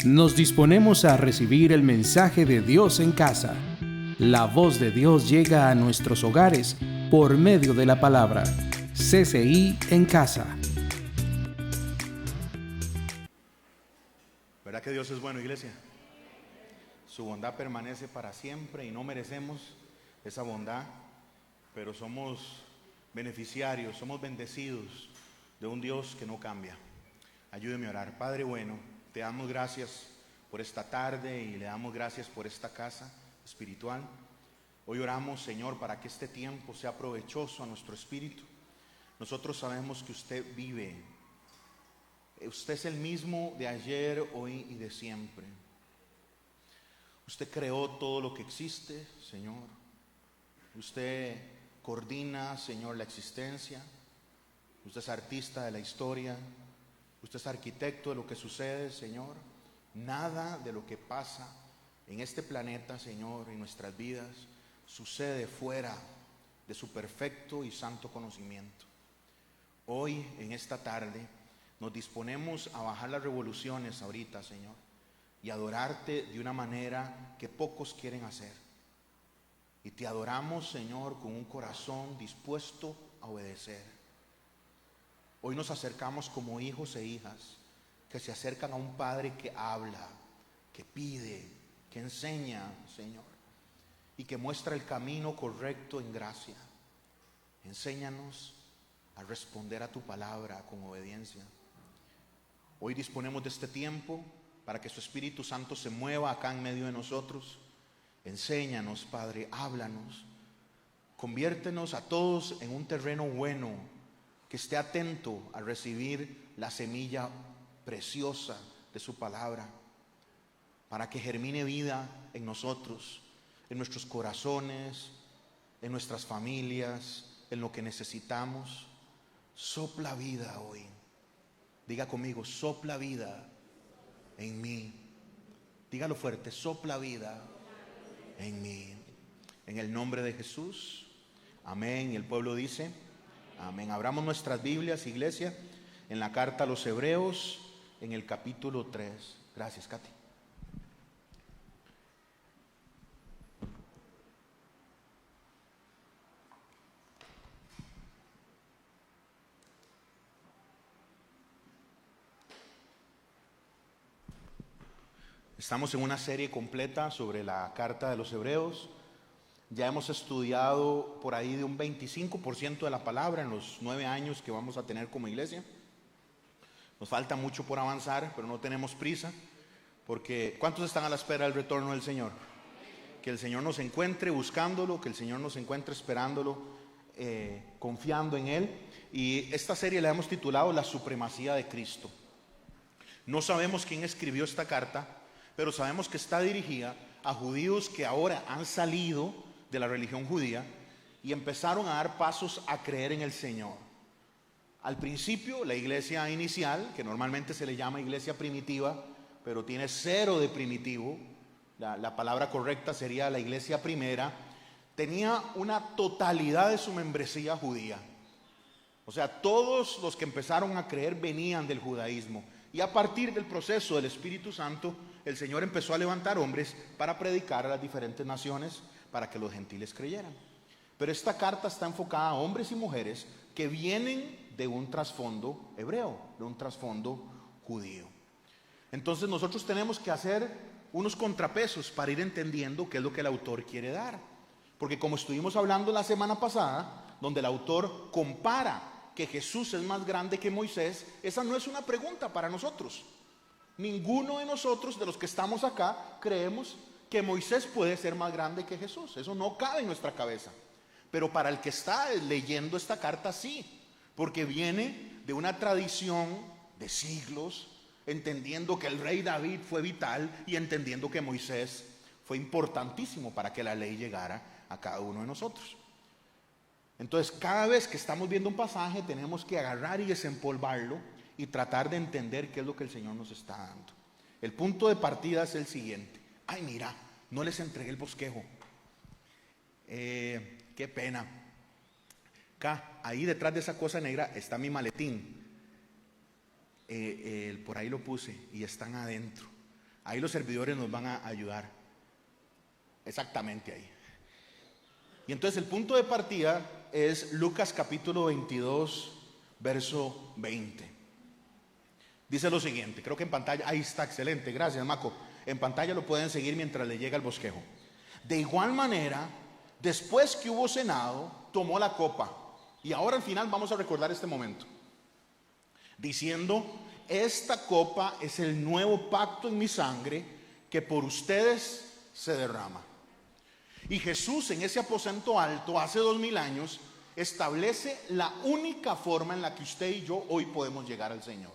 Nos disponemos a recibir el mensaje de Dios en casa. La voz de Dios llega a nuestros hogares por medio de la palabra. CCI en casa. ¿Verdad que Dios es bueno, iglesia? Su bondad permanece para siempre y no merecemos esa bondad, pero somos beneficiarios, somos bendecidos de un Dios que no cambia. Ayúdeme a orar. Padre bueno, te damos gracias por esta tarde y le damos gracias por esta casa espiritual. Hoy oramos, Señor, para que este tiempo sea provechoso a nuestro espíritu. Nosotros sabemos que usted vive. Usted es el mismo de ayer, hoy y de siempre. Usted creó todo lo que existe, Señor. Usted coordina, Señor, la existencia. Usted es artista de la historia. Usted es arquitecto de lo que sucede, Señor. Nada de lo que pasa en este planeta, Señor, en nuestras vidas, sucede fuera de su perfecto y santo conocimiento. Hoy, en esta tarde, nos disponemos a bajar las revoluciones ahorita, Señor, y adorarte de una manera que pocos quieren hacer. Y te adoramos, Señor, con un corazón dispuesto a obedecer. Hoy nos acercamos como hijos e hijas que se acercan a un Padre que habla, que pide, que enseña, Señor, y que muestra el camino correcto en gracia. Enséñanos a responder a tu palabra con obediencia. Hoy disponemos de este tiempo para que su Espíritu Santo se mueva acá en medio de nosotros. Enséñanos, Padre, háblanos. Conviértenos a todos en un terreno bueno, que esté atento a recibir la semilla preciosa de su palabra, para que germine vida en nosotros, en nuestros corazones, en nuestras familias, en lo que necesitamos. Sopla vida hoy. Diga conmigo, sopla vida en mí. Dígalo fuerte, sopla vida en mí. En el nombre de Jesús, amén. Y el pueblo dice, amén. Abramos nuestras Biblias, iglesia, en la carta a los Hebreos, en el capítulo 3. Gracias, Katy. Estamos en una serie completa sobre la carta de los Hebreos. Ya hemos estudiado por ahí de un 25% de la palabra en los 9 años que vamos a tener como iglesia. Nos falta mucho por avanzar, pero no tenemos prisa, porque ¿cuántos están a la espera del retorno del Señor? Que el Señor nos encuentre buscándolo, que el Señor nos encuentre esperándolo, confiando en Él. Y esta serie la hemos titulado La Supremacía de Cristo. No sabemos quién escribió esta carta, pero sabemos que está dirigida a judíos que ahora han salido de la religión judía y empezaron a dar pasos a creer en el Señor. Al principio, la iglesia inicial, que normalmente se le llama iglesia primitiva, pero tiene cero de primitivo, la palabra correcta sería la iglesia primera, tenía una totalidad de su membresía judía. O sea, todos los que empezaron a creer venían del judaísmo. Y a partir del proceso del Espíritu Santo, el Señor empezó a levantar hombres para predicar a las diferentes naciones, para que los gentiles creyeran. Pero esta carta está enfocada a hombres y mujeres que vienen de un trasfondo hebreo, de un trasfondo judío. Entonces nosotros tenemos que hacer unos contrapesos para ir entendiendo qué es lo que el autor quiere dar. Porque como estuvimos hablando la semana pasada, donde el autor compara que Jesús es más grande que Moisés, esa no es una pregunta para nosotros. Ninguno de nosotros, de los que estamos acá, creemos que Moisés puede ser más grande que Jesús. Eso no cabe en nuestra cabeza. Pero para el que está leyendo esta carta, sí, porque viene de una tradición de siglos, entendiendo que el rey David fue vital y entendiendo que Moisés fue importantísimo para que la ley llegara a cada uno de nosotros. Entonces, cada vez que estamos viendo un pasaje, tenemos que agarrar y desempolvarlo y tratar de entender qué es lo que el Señor nos está dando. El punto de partida es el siguiente. Ay, mira, no les entregué el bosquejo. Qué pena. Acá, ahí detrás de esa cosa negra está mi maletín. Por ahí lo puse y están adentro. Ahí los servidores nos van a ayudar. Exactamente ahí. Y entonces el punto de partida es Lucas capítulo 22, verso 20. Dice lo siguiente, creo que en pantalla, ahí está, excelente, gracias Maco. En pantalla lo pueden seguir mientras le llega el bosquejo. De igual manera, después que hubo cenado, tomó la copa. Y ahora al final vamos a recordar este momento. Diciendo, esta copa es el nuevo pacto en mi sangre que por ustedes se derrama. Y Jesús en ese aposento alto, hace 2000 años, establece la única forma en la que usted y yo hoy podemos llegar al Señor.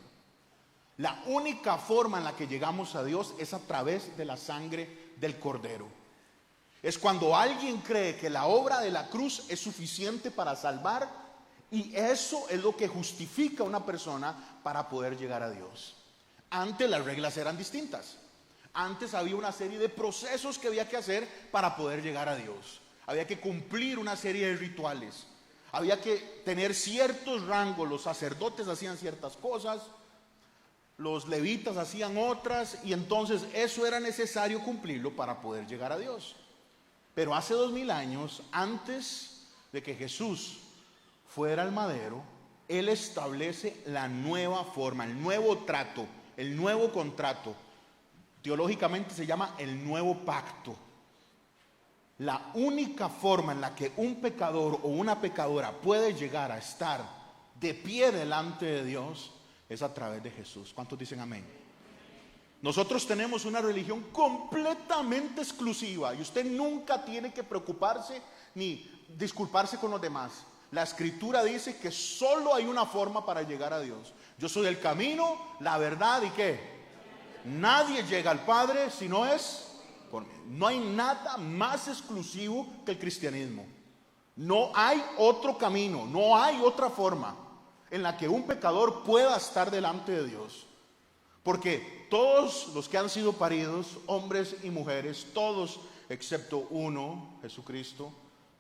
La única forma en la que llegamos a Dios es a través de la sangre del Cordero. Es cuando alguien cree que la obra de la cruz es suficiente para salvar, y eso es lo que justifica a una persona para poder llegar a Dios. Antes las reglas eran distintas. Antes había una serie de procesos que había que hacer para poder llegar a Dios. Había que cumplir una serie de rituales. Había que tener ciertos rangos. Los sacerdotes hacían ciertas cosas, los levitas hacían otras, y entonces eso era necesario cumplirlo para poder llegar a Dios. Pero hace 2000 años, antes de que Jesús fuera al madero, Él establece la nueva forma, el nuevo trato, el nuevo contrato. Teológicamente se llama el nuevo pacto. La única forma en la que un pecador o una pecadora puede llegar a estar de pie delante de Dios es a través de Jesús. ¿Cuántos dicen amén? Nosotros tenemos una religión completamente exclusiva y usted nunca tiene que preocuparse ni disculparse con los demás. La Escritura dice que solo hay una forma para llegar a Dios. Yo soy el camino, la verdad y ¿qué? Nadie llega al Padre si no es por mí. No hay nada más exclusivo que el cristianismo. No hay otro camino, no hay otra forma en la que un pecador pueda estar delante de Dios. Porque todos los que han sido paridos, hombres y mujeres, todos excepto uno, Jesucristo,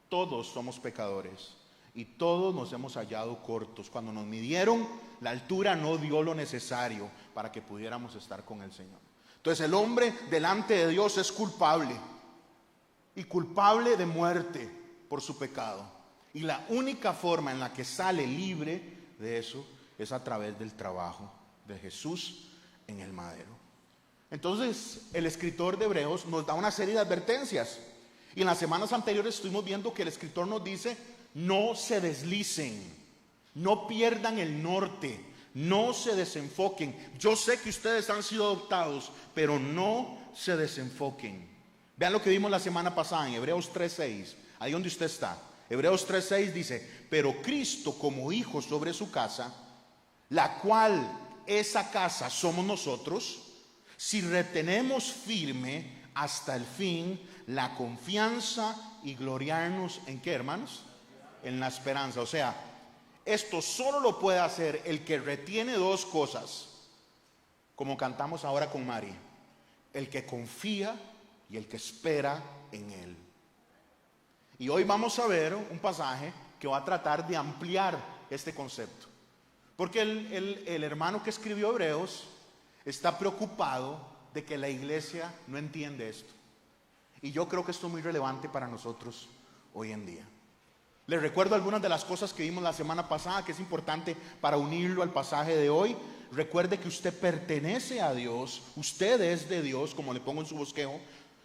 todos somos pecadores. Y todos nos hemos hallado cortos. Cuando nos midieron, la altura no dio lo necesario para que pudiéramos estar con el Señor. Entonces el hombre delante de Dios es culpable. Y culpable de muerte por su pecado. Y la única forma en la que sale libre de eso es a través del trabajo de Jesús en el madero. Entonces el escritor de Hebreos nos da una serie de advertencias. Y en las semanas anteriores estuvimos viendo que el escritor nos dice: no se deslicen, no pierdan el norte, no se desenfoquen. Yo sé que ustedes han sido adoptados, pero no se desenfoquen. Vean lo que vimos la semana pasada en Hebreos 3:6, ahí donde usted está. Hebreos 3:6 dice: pero Cristo como hijo sobre su casa, la cual esa casa somos nosotros, si retenemos firme hasta el fin la confianza y gloriarnos en ¿qué, hermanos? En la esperanza. O sea, esto solo lo puede hacer el que retiene dos cosas, como cantamos ahora con Mari: el que confía y el que espera en Él. Y hoy vamos a ver un pasaje que va a tratar de ampliar este concepto, porque el hermano que escribió Hebreos está preocupado de que la iglesia no entiende esto, y yo creo que esto es muy relevante para nosotros hoy en día. Les recuerdo algunas de las cosas que vimos la semana pasada, que es importante para unirlo al pasaje de hoy. Recuerde que usted pertenece a Dios, usted es de Dios, como le pongo en su bosquejo.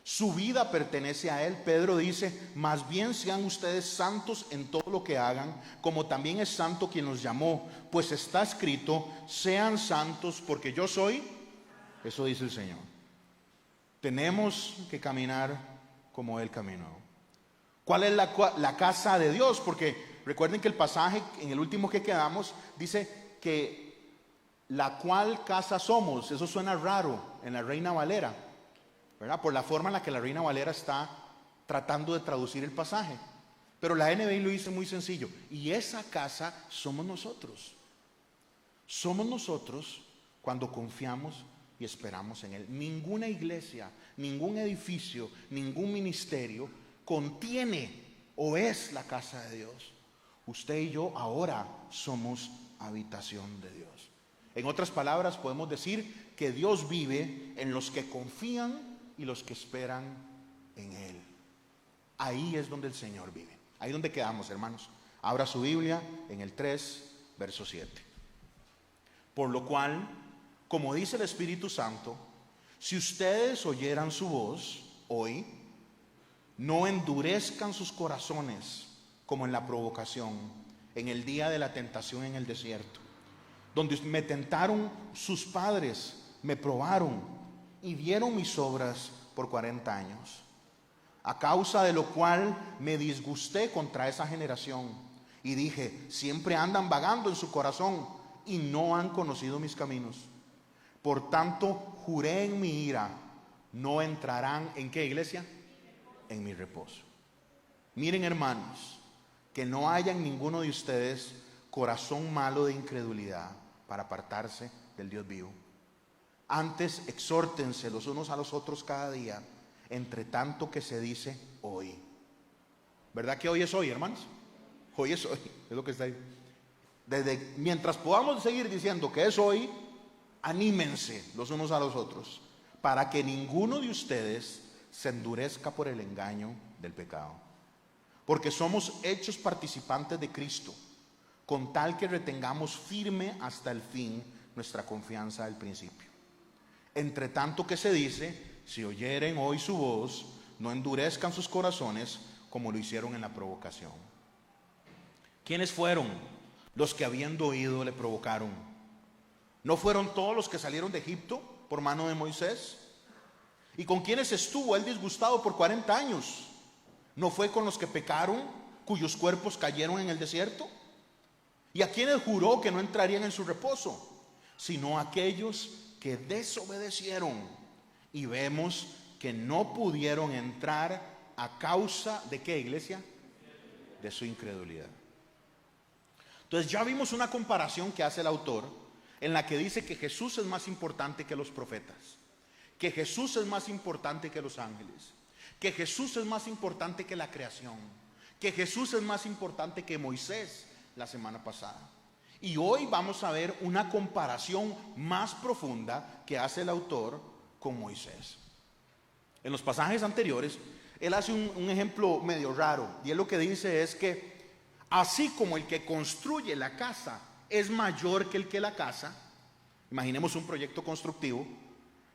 Su vida pertenece a Él. Pedro dice: más bien sean ustedes santos en todo lo que hagan, como también es santo quien los llamó, pues está escrito: sean santos porque yo soy. Eso dice el Señor. Tenemos que caminar como Él caminó. ¿Cuál es la casa de Dios? Porque recuerden que el pasaje en el último que quedamos dice que la cual casa somos. Eso suena raro en la Reina Valera, ¿verdad? Por la forma en la que la Reina Valera está tratando de traducir el pasaje. Pero la NBI lo dice muy sencillo: y esa casa somos nosotros. Somos nosotros cuando confiamos y esperamos en Él. Ninguna iglesia, ningún edificio, ningún ministerio contiene o es la casa de Dios. Usted y yo ahora somos habitación de Dios. En otras palabras, podemos decir que Dios vive en los que confían y los que esperan en Él. Ahí es donde el Señor vive. Ahí es donde quedamos, hermanos. Abra su Biblia en el 3, verso 7. Por lo cual, como dice el Espíritu Santo, si ustedes oyeran su voz hoy, no endurezcan sus corazones como en la provocación, en el día de la tentación en el desierto, donde me tentaron sus padres, me probaron y vieron mis obras por 40 años. A causa de lo cual me disgusté contra esa generación y dije, siempre andan vagando en su corazón y no han conocido mis caminos. Por tanto, juré en mi ira, no entrarán, ¿en qué, iglesia? En mi reposo. Miren, hermanos, que no haya en ninguno de ustedes corazón malo de incredulidad para apartarse del Dios vivo. Antes, exhórtense los unos a los otros cada día, entre tanto que se dice hoy. ¿Verdad que hoy es hoy, hermanos? Hoy es hoy, es lo que está ahí. Mientras podamos seguir diciendo que es hoy, anímense los unos a los otros, para que ninguno de ustedes se endurezca por el engaño del pecado. Porque somos hechos participantes de Cristo, con tal que retengamos firme hasta el fin nuestra confianza del principio. Entre tanto que se dice, si oyeren hoy su voz, no endurezcan sus corazones como lo hicieron en la provocación. ¿Quiénes fueron los que habiendo oído le provocaron? ¿No fueron todos los que salieron de Egipto por mano de Moisés? ¿Y con quiénes estuvo él disgustado por 40 años? ¿No fue con los que pecaron, cuyos cuerpos cayeron en el desierto? ¿Y a quiénes juró que no entrarían en su reposo? Sino a aquellos que desobedecieron. Y vemos que no pudieron entrar a causa de ¿qué, iglesia? De su incredulidad. Entonces ya vimos una comparación que hace el autor en la que dice que Jesús es más importante que los profetas, que Jesús es más importante que los ángeles, que Jesús es más importante que la creación, que Jesús es más importante que Moisés la semana pasada. Y hoy vamos a ver una comparación más profunda que hace el autor con Moisés. En los pasajes anteriores, él hace un ejemplo medio raro, y él lo que dice es que así como el que construye la casa es mayor que el que la casa, imaginemos un proyecto constructivo,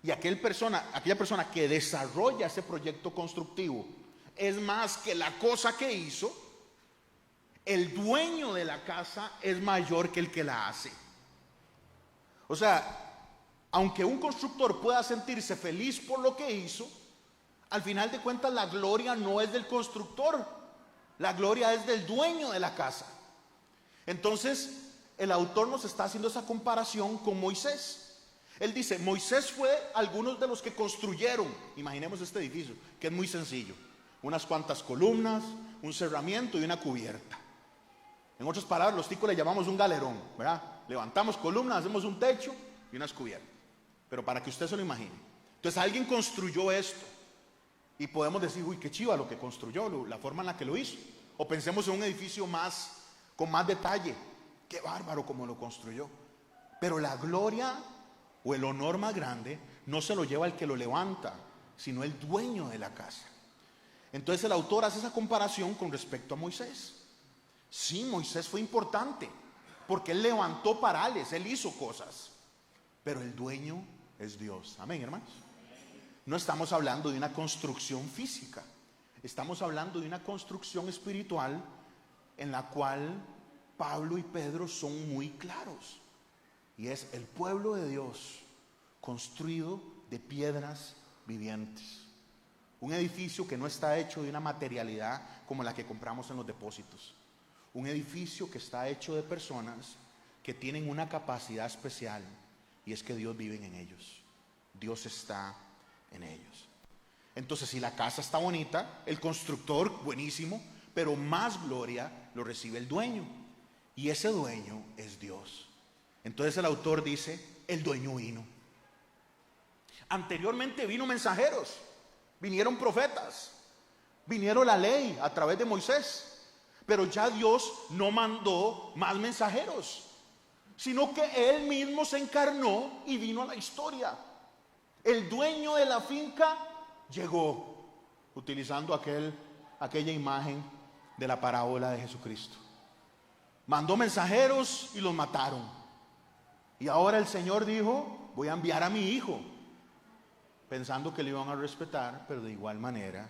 y aquella persona que desarrolla ese proyecto constructivo es más que la cosa que hizo, el dueño de la casa es mayor que el que la hace. O sea, aunque un constructor pueda sentirse feliz por lo que hizo, al final de cuentas la gloria no es del constructor, la gloria es del dueño de la casa. Entonces, el autor nos está haciendo esa comparación con Moisés. Él dice, Moisés fue algunos de los que construyeron, imaginemos este edificio, que es muy sencillo, unas cuantas columnas, un cerramiento y una cubierta. En otras palabras, los ticos le llamamos un galerón, ¿verdad? Levantamos columnas, hacemos un techo y unas cubiertas. Pero para que usted se lo imagine. Entonces alguien construyó esto y podemos decir, uy, qué chiva lo que construyó, la forma en la que lo hizo. O pensemos en un edificio con más detalle, qué bárbaro como lo construyó. Pero la gloria o el honor más grande no se lo lleva el que lo levanta, sino el dueño de la casa. Entonces el autor hace esa comparación con respecto a Moisés. Sí, Moisés fue importante porque él levantó parales, él hizo cosas, pero el dueño es Dios. Amén, hermanos. No estamos hablando de una construcción física, estamos hablando de una construcción espiritual en la cual Pablo y Pedro son muy claros, y es el pueblo de Dios construido de piedras vivientes. Un edificio que no está hecho de una materialidad como la que compramos en los depósitos. Un edificio que está hecho de personas que tienen una capacidad especial, y es que Dios vive en ellos. Dios está en ellos. Entonces, si la casa está bonita, el constructor, buenísimo, pero más gloria lo recibe el dueño. Y ese dueño es Dios. Entonces el autor dice, el dueño vino. Anteriormente vino mensajeros, vinieron profetas, vinieron la ley a través de Moisés, pero ya Dios no mandó más mensajeros, sino que Él mismo se encarnó y vino a la historia. El dueño de la finca llegó, utilizando aquella imagen de la parábola de Jesucristo. Mandó mensajeros y los mataron. Y ahora el Señor dijo: voy a enviar a mi hijo, pensando que le iban a respetar, pero de igual manera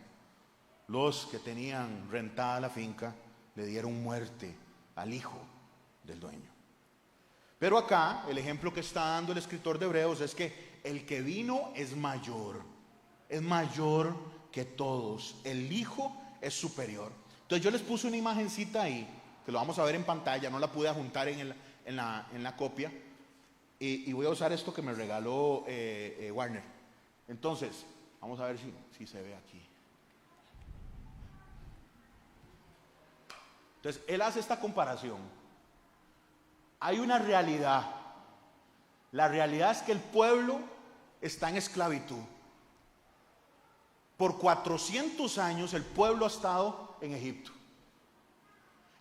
los que tenían rentada la finca le dieron muerte al hijo del dueño. Pero acá el ejemplo que está dando el escritor de Hebreos es que el que vino es mayor que todos. El hijo es superior. Entonces yo les puse una imagencita ahí, que lo vamos a ver en pantalla, no la pude juntar en la copia, y voy a usar esto que me regaló Warner. Entonces, vamos a ver si se ve aquí. Entonces, él hace esta comparación. Hay una realidad. La realidad es que el pueblo está en esclavitud. Por 400 años el pueblo ha estado en Egipto.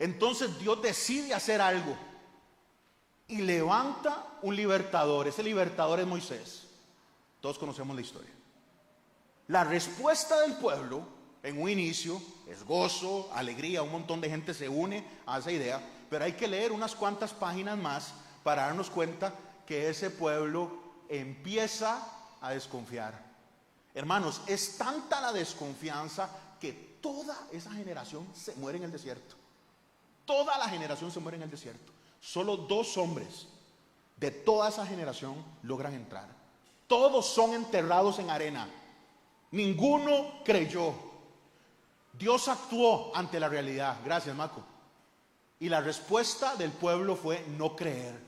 Entonces Dios decide hacer algo y levanta un libertador. Ese libertador es Moisés. Todos conocemos la historia. La respuesta del pueblo en un inicio es gozo, alegría, un montón de gente se une a esa idea, pero hay que leer unas cuantas páginas más para darnos cuenta que ese pueblo empieza a desconfiar. Hermanos, es tanta la desconfianza que toda esa generación se muere en el desierto. Toda la generación se muere en el desierto. Solo 2 hombres de toda esa generación logran entrar. Todos son enterrados en arena. Ninguno creyó. Dios actuó ante la realidad. Gracias, Maco. Y la respuesta del pueblo fue no creer.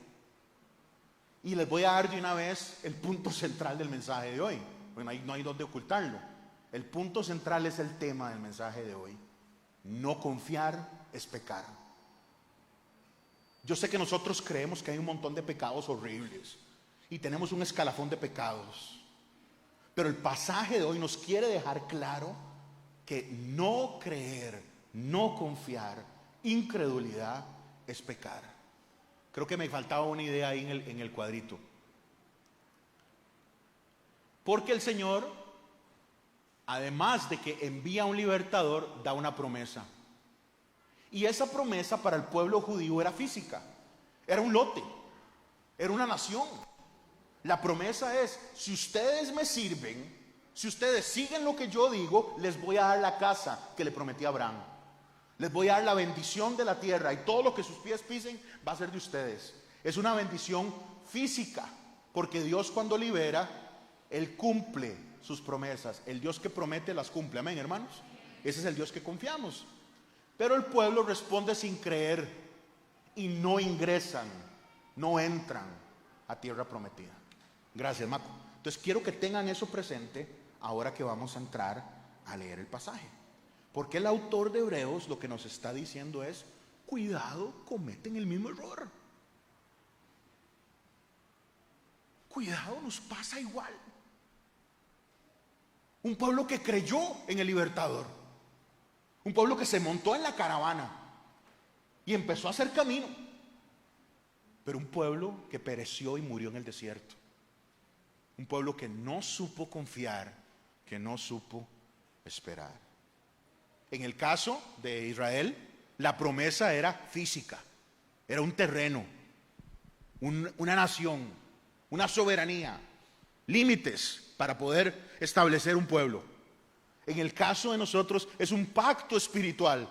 Y les voy a dar de una vez el punto central del mensaje de hoy. Bueno, no hay donde ocultarlo. El punto central es el tema del mensaje de hoy. No confiar es pecar. Yo sé que nosotros creemos que hay un montón de pecados horribles y tenemos un escalafón de pecados. Pero el pasaje de hoy nos quiere dejar claro que no creer, no confiar, incredulidad es pecar. Creo que me faltaba una idea ahí en el cuadrito. Porque el Señor, además de que envía un libertador, da una promesa. Y esa promesa para el pueblo judío era física. Era un lote. Era una nación. La promesa es: si ustedes me sirven, si ustedes siguen lo que yo digo, les voy a dar la casa que le prometí a Abraham. Les voy a dar la bendición de la tierra, y todo lo que sus pies pisen va a ser de ustedes. Es una bendición física, porque Dios, cuando libera, Él cumple sus promesas. El Dios que promete las cumple. Amén, hermanos. Ese es el Dios que confiamos. Pero el pueblo responde sin creer y no ingresan, no entran a tierra prometida. Gracias, Maco. Entonces quiero que tengan eso presente ahora que vamos a entrar a leer el pasaje. Porque el autor de Hebreos lo que nos está diciendo es: cuidado, cometen el mismo error. Cuidado, nos pasa igual. Un pueblo que creyó en el libertador, un pueblo que se montó en la caravana y empezó a hacer camino, pero un pueblo que pereció y murió en el desierto. Un pueblo que no supo confiar, que no supo esperar. En el caso de Israel, la promesa era física, era un terreno, una nación, una soberanía, límites para poder establecer un pueblo. En el caso de nosotros es un pacto espiritual,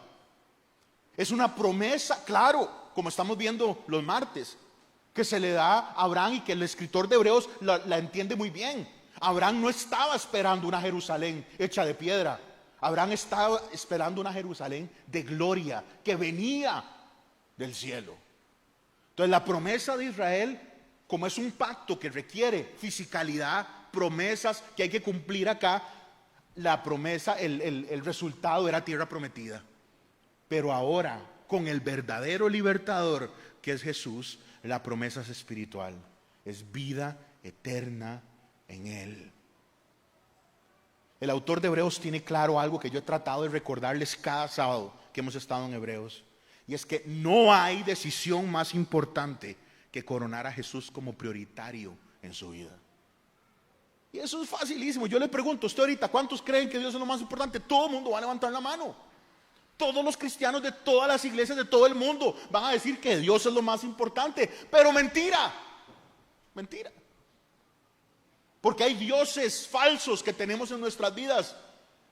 es una promesa, claro, como estamos viendo los martes, que se le da a Abraham y que el escritor de Hebreos la entiende muy bien. Abraham no estaba esperando una Jerusalén hecha de piedra. Abraham estaba esperando una Jerusalén de gloria que venía del cielo. Entonces la promesa de Israel, como es un pacto que requiere fisicalidad, promesas que hay que cumplir acá, la promesa, el resultado era tierra prometida. Pero ahora, con el verdadero libertador que es Jesús, la promesa es espiritual, es vida eterna en Él. El autor de Hebreos tiene claro algo que yo he tratado de recordarles cada sábado que hemos estado en Hebreos, y es que no hay decisión más importante que coronar a Jesús como prioritario en su vida. Y eso es facilísimo. Yo le pregunto a usted ahorita, ¿cuántos creen que Dios es lo más importante? Todo el mundo va a levantar la mano. Todos los cristianos de todas las iglesias de todo el mundo van a decir que Dios es lo más importante. Pero mentira, mentira. Porque hay dioses falsos que tenemos en nuestras vidas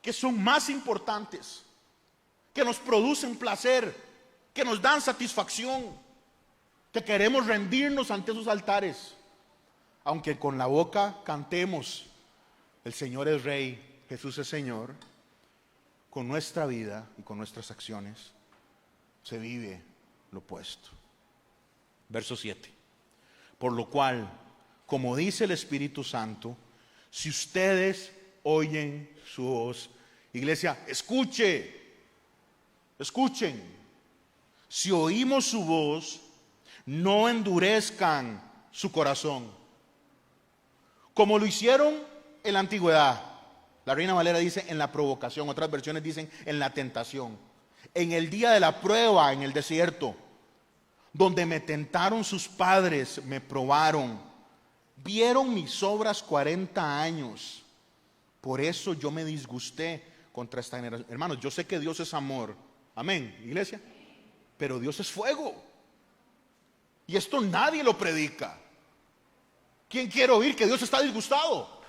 que son más importantes, que nos producen placer, que nos dan satisfacción, que queremos rendirnos ante esos altares. Aunque con la boca cantemos, el Señor es Rey, Jesús es Señor, con nuestra vida y con nuestras acciones se vive lo opuesto. Verso 7. Por lo cual, como dice el Espíritu Santo, si ustedes oyen su voz, iglesia, escuchen. Si oímos su voz, no endurezcan su corazón, como lo hicieron en la antigüedad. La Reina Valera dice en la provocación, otras versiones dicen en la tentación, en el día de la prueba en el desierto, donde me tentaron sus padres, me probaron, vieron mis obras 40 años. Por eso yo me disgusté contra esta generación. Hermanos, yo sé que Dios es amor. Amén, iglesia. Pero Dios es fuego. Y esto nadie lo predica. ¿Quién quiere oír que Dios está disgustado?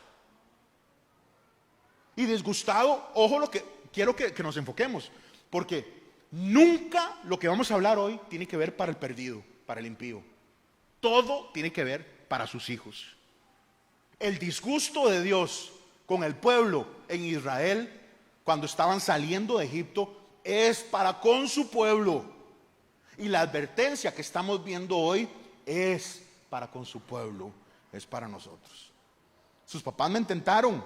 Y disgustado, ojo lo que quiero que nos enfoquemos. Porque nunca lo que vamos a hablar hoy tiene que ver para el perdido, para el impío. Todo tiene que ver para sus hijos. El disgusto de Dios con el pueblo en Israel cuando estaban saliendo de Egipto es para con su pueblo, y la advertencia que estamos viendo hoy es para con su pueblo, es para nosotros. Sus papás me intentaron,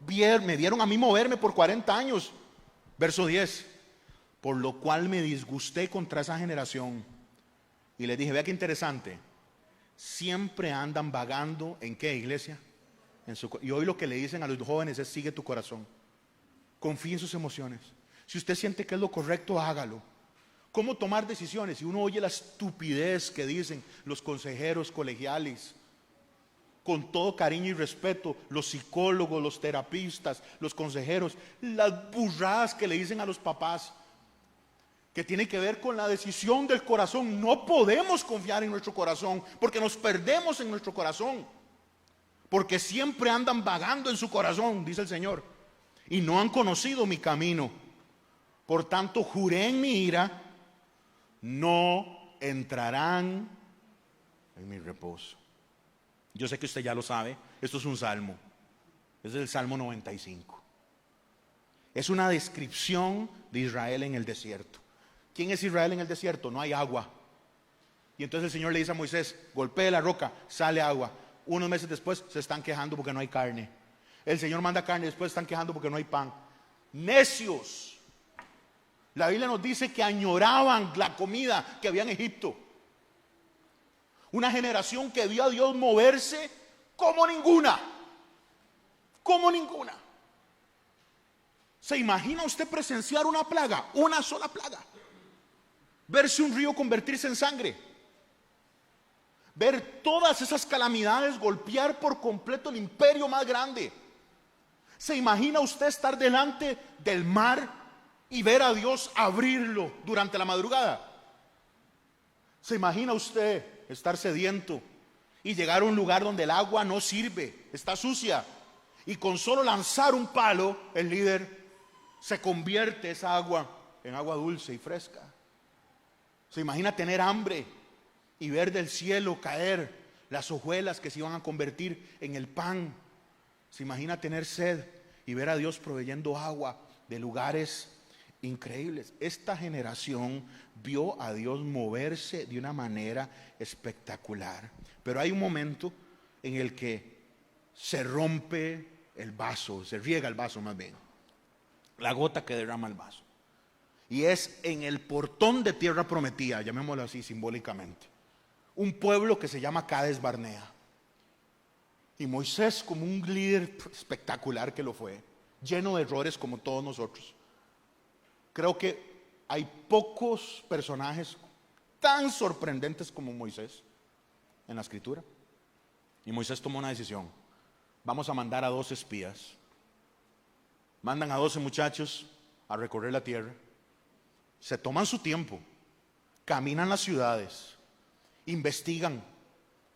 me dieron a mí moverme por 40 años. Verso 10. Por lo cual me disgusté contra esa generación y les dije, vea qué interesante, siempre andan vagando ¿en qué, iglesia? Y hoy lo que le dicen a los jóvenes es: sigue tu corazón, confía en sus emociones. Si usted siente que es lo correcto, hágalo. ¿Cómo tomar decisiones? Si uno oye la estupidez que dicen los consejeros colegiales, con todo cariño y respeto, los psicólogos, los terapistas, los consejeros, las burradas que le dicen a los papás, que tiene que ver con la decisión del corazón. No podemos confiar en nuestro corazón, porque nos perdemos en nuestro corazón, porque siempre andan vagando en su corazón, dice el Señor, y no han conocido mi camino. Por tanto, juré en mi ira, no entrarán en mi reposo. Yo sé que usted ya lo sabe, esto es un salmo, es el Salmo 95. Es una descripción de Israel en el desierto. ¿Quién es Israel en el desierto? No hay agua. Y entonces el Señor le dice a Moisés: golpee la roca, sale agua. Unos meses después se están quejando porque no hay carne. El Señor manda carne, después están quejando porque no hay pan. Necios. La Biblia nos dice que añoraban la comida que había en Egipto. Una generación que vio a Dios moverse como ninguna. Como ninguna. ¿Se imagina usted presenciar una plaga? Una sola plaga. Verse un río convertirse en sangre. Ver todas esas calamidades golpear por completo el imperio más grande. ¿Se imagina usted estar delante del mar y ver a Dios abrirlo durante la madrugada? ¿Se imagina usted estar sediento y llegar a un lugar donde el agua no sirve, está sucia, y con solo lanzar un palo, el líder se convierte esa agua en agua dulce y fresca? ¿Se imagina tener hambre y ver del cielo caer las hojuelas que se iban a convertir en el pan? ¿Se imagina tener sed y ver a Dios proveyendo agua de lugares increíbles? Esta generación vio a Dios moverse de una manera espectacular. Pero hay un momento en el que se rompe el vaso, se riega el vaso más bien, la gota que derrama el vaso. Y es en el portón de tierra prometida, llamémoslo así simbólicamente, un pueblo que se llama Cades Barnea. Y Moisés, como un líder espectacular que lo fue, lleno de errores como todos nosotros. Creo que hay pocos personajes tan sorprendentes como Moisés, en la escritura. Y Moisés tomó una decisión. Vamos a mandar a 12 espías. Mandan a 12 muchachos a recorrer la tierra. Se toman su tiempo, caminan las ciudades, investigan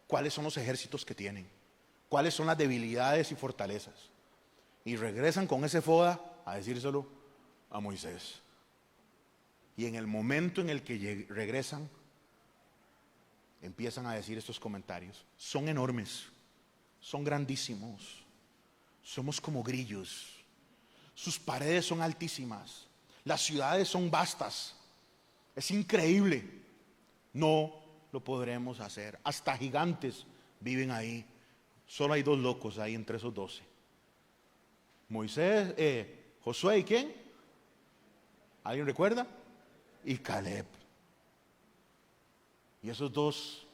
cuáles son los ejércitos que tienen, cuáles son las debilidades y fortalezas, y regresan con ese FODA a decírselo a Moisés. Y en el momento en el que regresan, empiezan a decir estos comentarios. Son enormes, son grandísimos, somos como grillos, sus paredes son altísimas, las ciudades son vastas, es increíble, no lo podremos hacer. Hasta gigantes viven ahí. Solo hay 2 locos ahí entre esos 12. Moisés, Josué, ¿y quién? ¿Alguien recuerda? Y Caleb. Y esos 2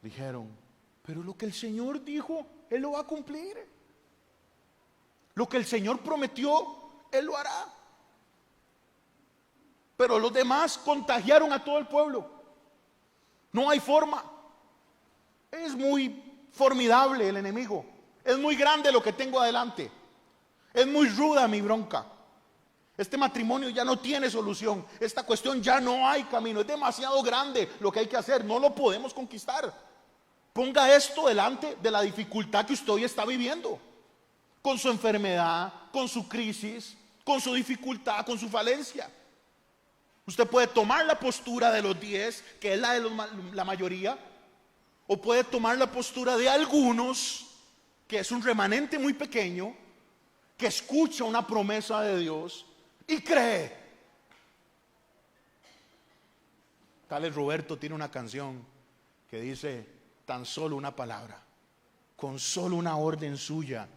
dijeron, pero lo que el Señor dijo, Él lo va a cumplir. Lo que el Señor prometió, Él lo hará. Pero los demás contagiaron a todo el pueblo. No hay forma. Es muy formidable el enemigo. Es muy grande lo que tengo adelante. Es muy ruda mi bronca. Este matrimonio ya no tiene solución. Esta cuestión ya no hay camino. Es demasiado grande lo que hay que hacer. No lo podemos conquistar. Ponga esto delante de la dificultad que usted hoy está viviendo. Con su enfermedad, con su crisis, con su dificultad, con su falencia. Usted puede tomar la postura de los 10, que es la de la mayoría, o puede tomar la postura de algunos, que es un remanente muy pequeño, que escucha una promesa de Dios y cree. Tal Roberto tiene una canción que dice, tan solo una palabra, con solo una orden suya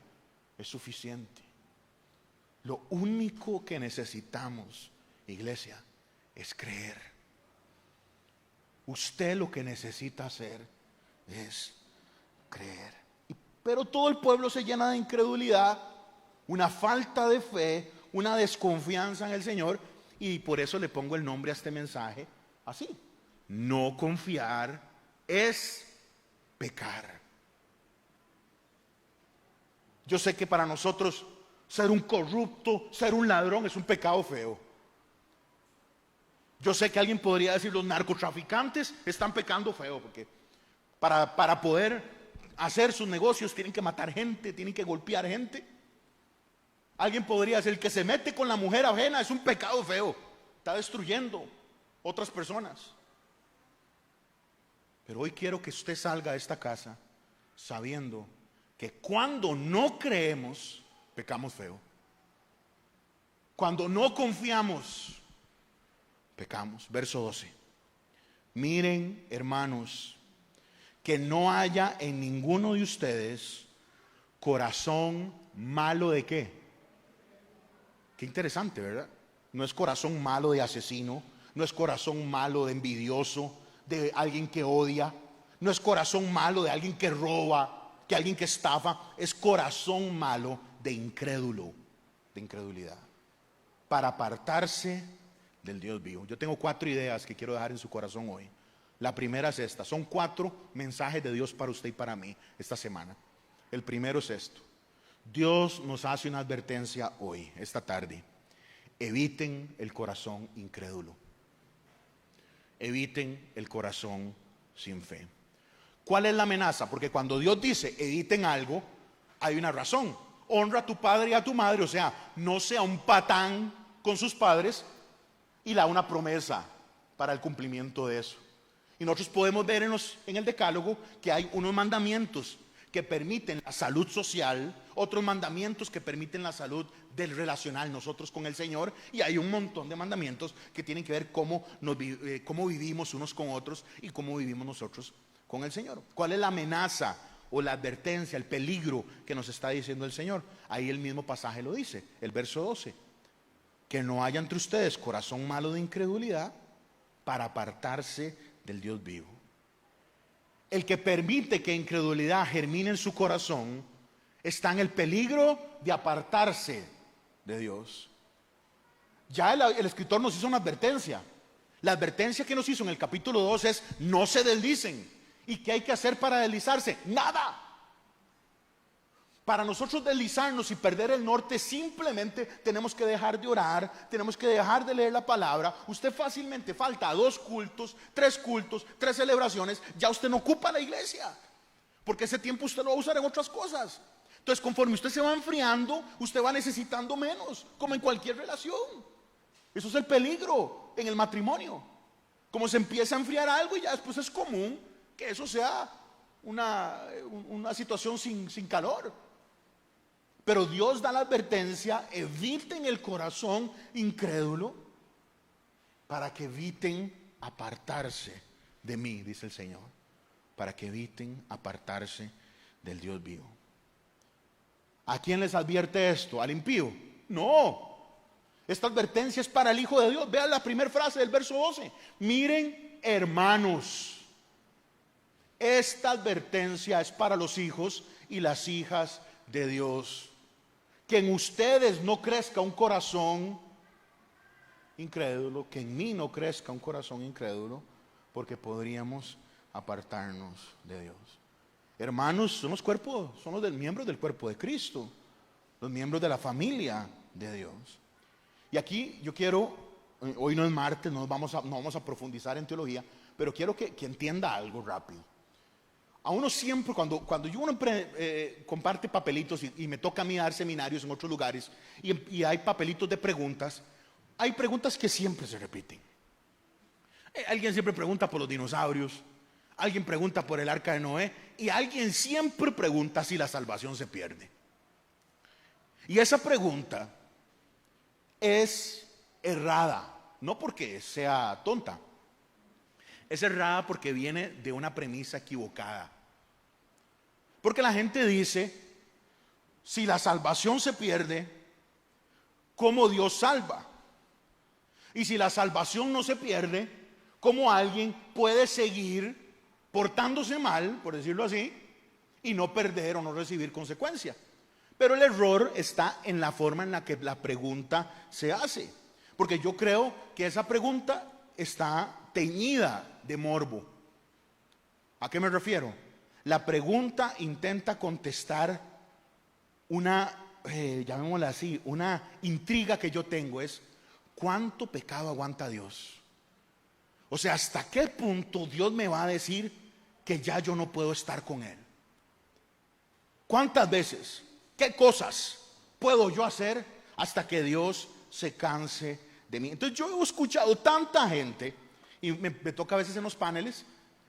es suficiente. Lo único que necesitamos, iglesia, es creer. Usted lo que necesita hacer es creer. Pero todo el pueblo se llena de incredulidad, una falta de fe, una desconfianza en el Señor, y por eso le pongo el nombre a este mensaje así: no confiar es pecar. Yo sé que para nosotros ser un corrupto, ser un ladrón es un pecado feo. Yo sé que alguien podría decir, los narcotraficantes están pecando feo, porque para poder hacer sus negocios tienen que matar gente, tienen que golpear gente. Alguien podría decir, el que se mete con la mujer ajena es un pecado feo, está destruyendo otras personas. Pero hoy quiero que usted salga de esta casa sabiendo que cuando no creemos, pecamos feo. Cuando no confiamos, pecamos. Verso 12. Miren, hermanos, que no haya en ninguno de ustedes corazón malo de ¿qué? Qué interesante, ¿verdad? No es corazón malo de asesino, no es corazón malo de envidioso, de alguien que odia, no es corazón malo de alguien que roba, que alguien que estafa. Es corazón malo de incrédulo, de incredulidad, para apartarse del Dios vivo. Yo tengo 4 ideas que quiero dejar en su corazón hoy. La primera es esta. Son 4 mensajes de Dios para usted y para mí esta semana. El primero es esto: Dios nos hace una advertencia hoy, esta tarde. Eviten el corazón incrédulo. Eviten el corazón sin fe. ¿Cuál es la amenaza? Porque cuando Dios dice eviten algo, hay una razón. Honra a tu padre y a tu madre, o sea, no sea un patán con sus padres, y da una promesa para el cumplimiento de eso. Y nosotros podemos ver en el decálogo que hay unos mandamientos que permiten la salud social, otros mandamientos que permiten la salud del relacional nosotros con el Señor, y hay un montón de mandamientos que tienen que ver cómo vivimos unos con otros y cómo vivimos nosotros con el Señor. ¿Cuál es la amenaza o la advertencia, el peligro que nos está diciendo el Señor? Ahí el mismo pasaje lo dice, el verso 12: que no haya entre ustedes corazón malo de incredulidad, para apartarse del Dios vivo. El que permite que incredulidad germine en su corazón está en el peligro de apartarse de Dios. Ya el escritor nos hizo una advertencia. La advertencia que nos hizo en el capítulo 2 es: no se deslicen. ¿Y qué hay que hacer para deslizarse? Nada. Para nosotros deslizarnos y perder el norte, simplemente tenemos que dejar de orar, tenemos que dejar de leer la palabra. Usted fácilmente falta a 2 cultos, 3 celebraciones, ya usted no ocupa la iglesia, porque ese tiempo usted lo va a usar en otras cosas. Entonces, conforme usted se va enfriando, usted va necesitando menos, como en cualquier relación. Eso es el peligro en el matrimonio. Como se empieza a enfriar algo y ya después es común que eso sea una situación sin calor. Pero Dios da la advertencia: eviten el corazón incrédulo, para que eviten apartarse de mí, dice el Señor, para que eviten apartarse del Dios vivo. ¿A quién les advierte esto? ¿Al impío? No, esta advertencia es para el Hijo de Dios. Vean la primera frase del verso 12: miren, hermanos, esta advertencia es para los hijos y las hijas de Dios, que en ustedes no crezca un corazón incrédulo, que en mí no crezca un corazón incrédulo, porque podríamos apartarnos de Dios. Hermanos son los miembros del cuerpo de Cristo, los miembros de la familia de Dios. Y aquí yo quiero, hoy no es martes, no vamos a profundizar en teología, pero quiero que entienda algo rápido. A uno siempre, cuando uno comparte papelitos y me toca a mí dar seminarios en otros lugares y hay papelitos de preguntas, hay preguntas que siempre se repiten. Alguien siempre pregunta por los dinosaurios, alguien pregunta por el arca de Noé, y alguien siempre pregunta si la salvación se pierde. Y esa pregunta es errada, no porque sea tonta. Es errada porque viene de una premisa equivocada. Porque la gente dice: si la salvación se pierde, ¿cómo Dios salva? Y si la salvación no se pierde, ¿cómo alguien puede seguir portándose mal, por decirlo así, y no perder o no recibir consecuencias? Pero el error está en la forma en la que la pregunta se hace. Porque yo creo que esa pregunta está teñida de morbo. ¿A qué me refiero? La pregunta intenta contestar llamémosla así, una intriga que yo tengo: es ¿cuánto pecado aguanta Dios? O sea, ¿hasta qué punto Dios me va a decir que ya yo no puedo estar con Él? ¿Cuántas veces, qué cosas puedo yo hacer hasta que Dios se canse de mí? Entonces yo he escuchado tanta gente, y me toca a veces en los paneles,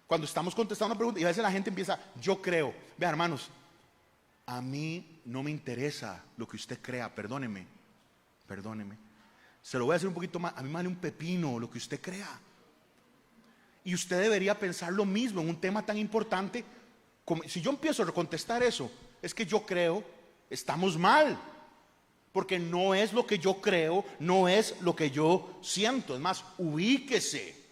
cuando estamos contestando una pregunta, y a veces la gente empieza: yo creo. Vean, hermanos, a mí no me interesa lo que usted crea, perdóneme. Se lo voy a decir un poquito más: a mí me vale un pepino lo que usted crea. Y usted debería pensar lo mismo en un tema tan importante. Si yo empiezo a contestar eso, es que yo creo, estamos mal. Porque no es lo que yo creo, no es lo que yo siento. Es más, ubíquese.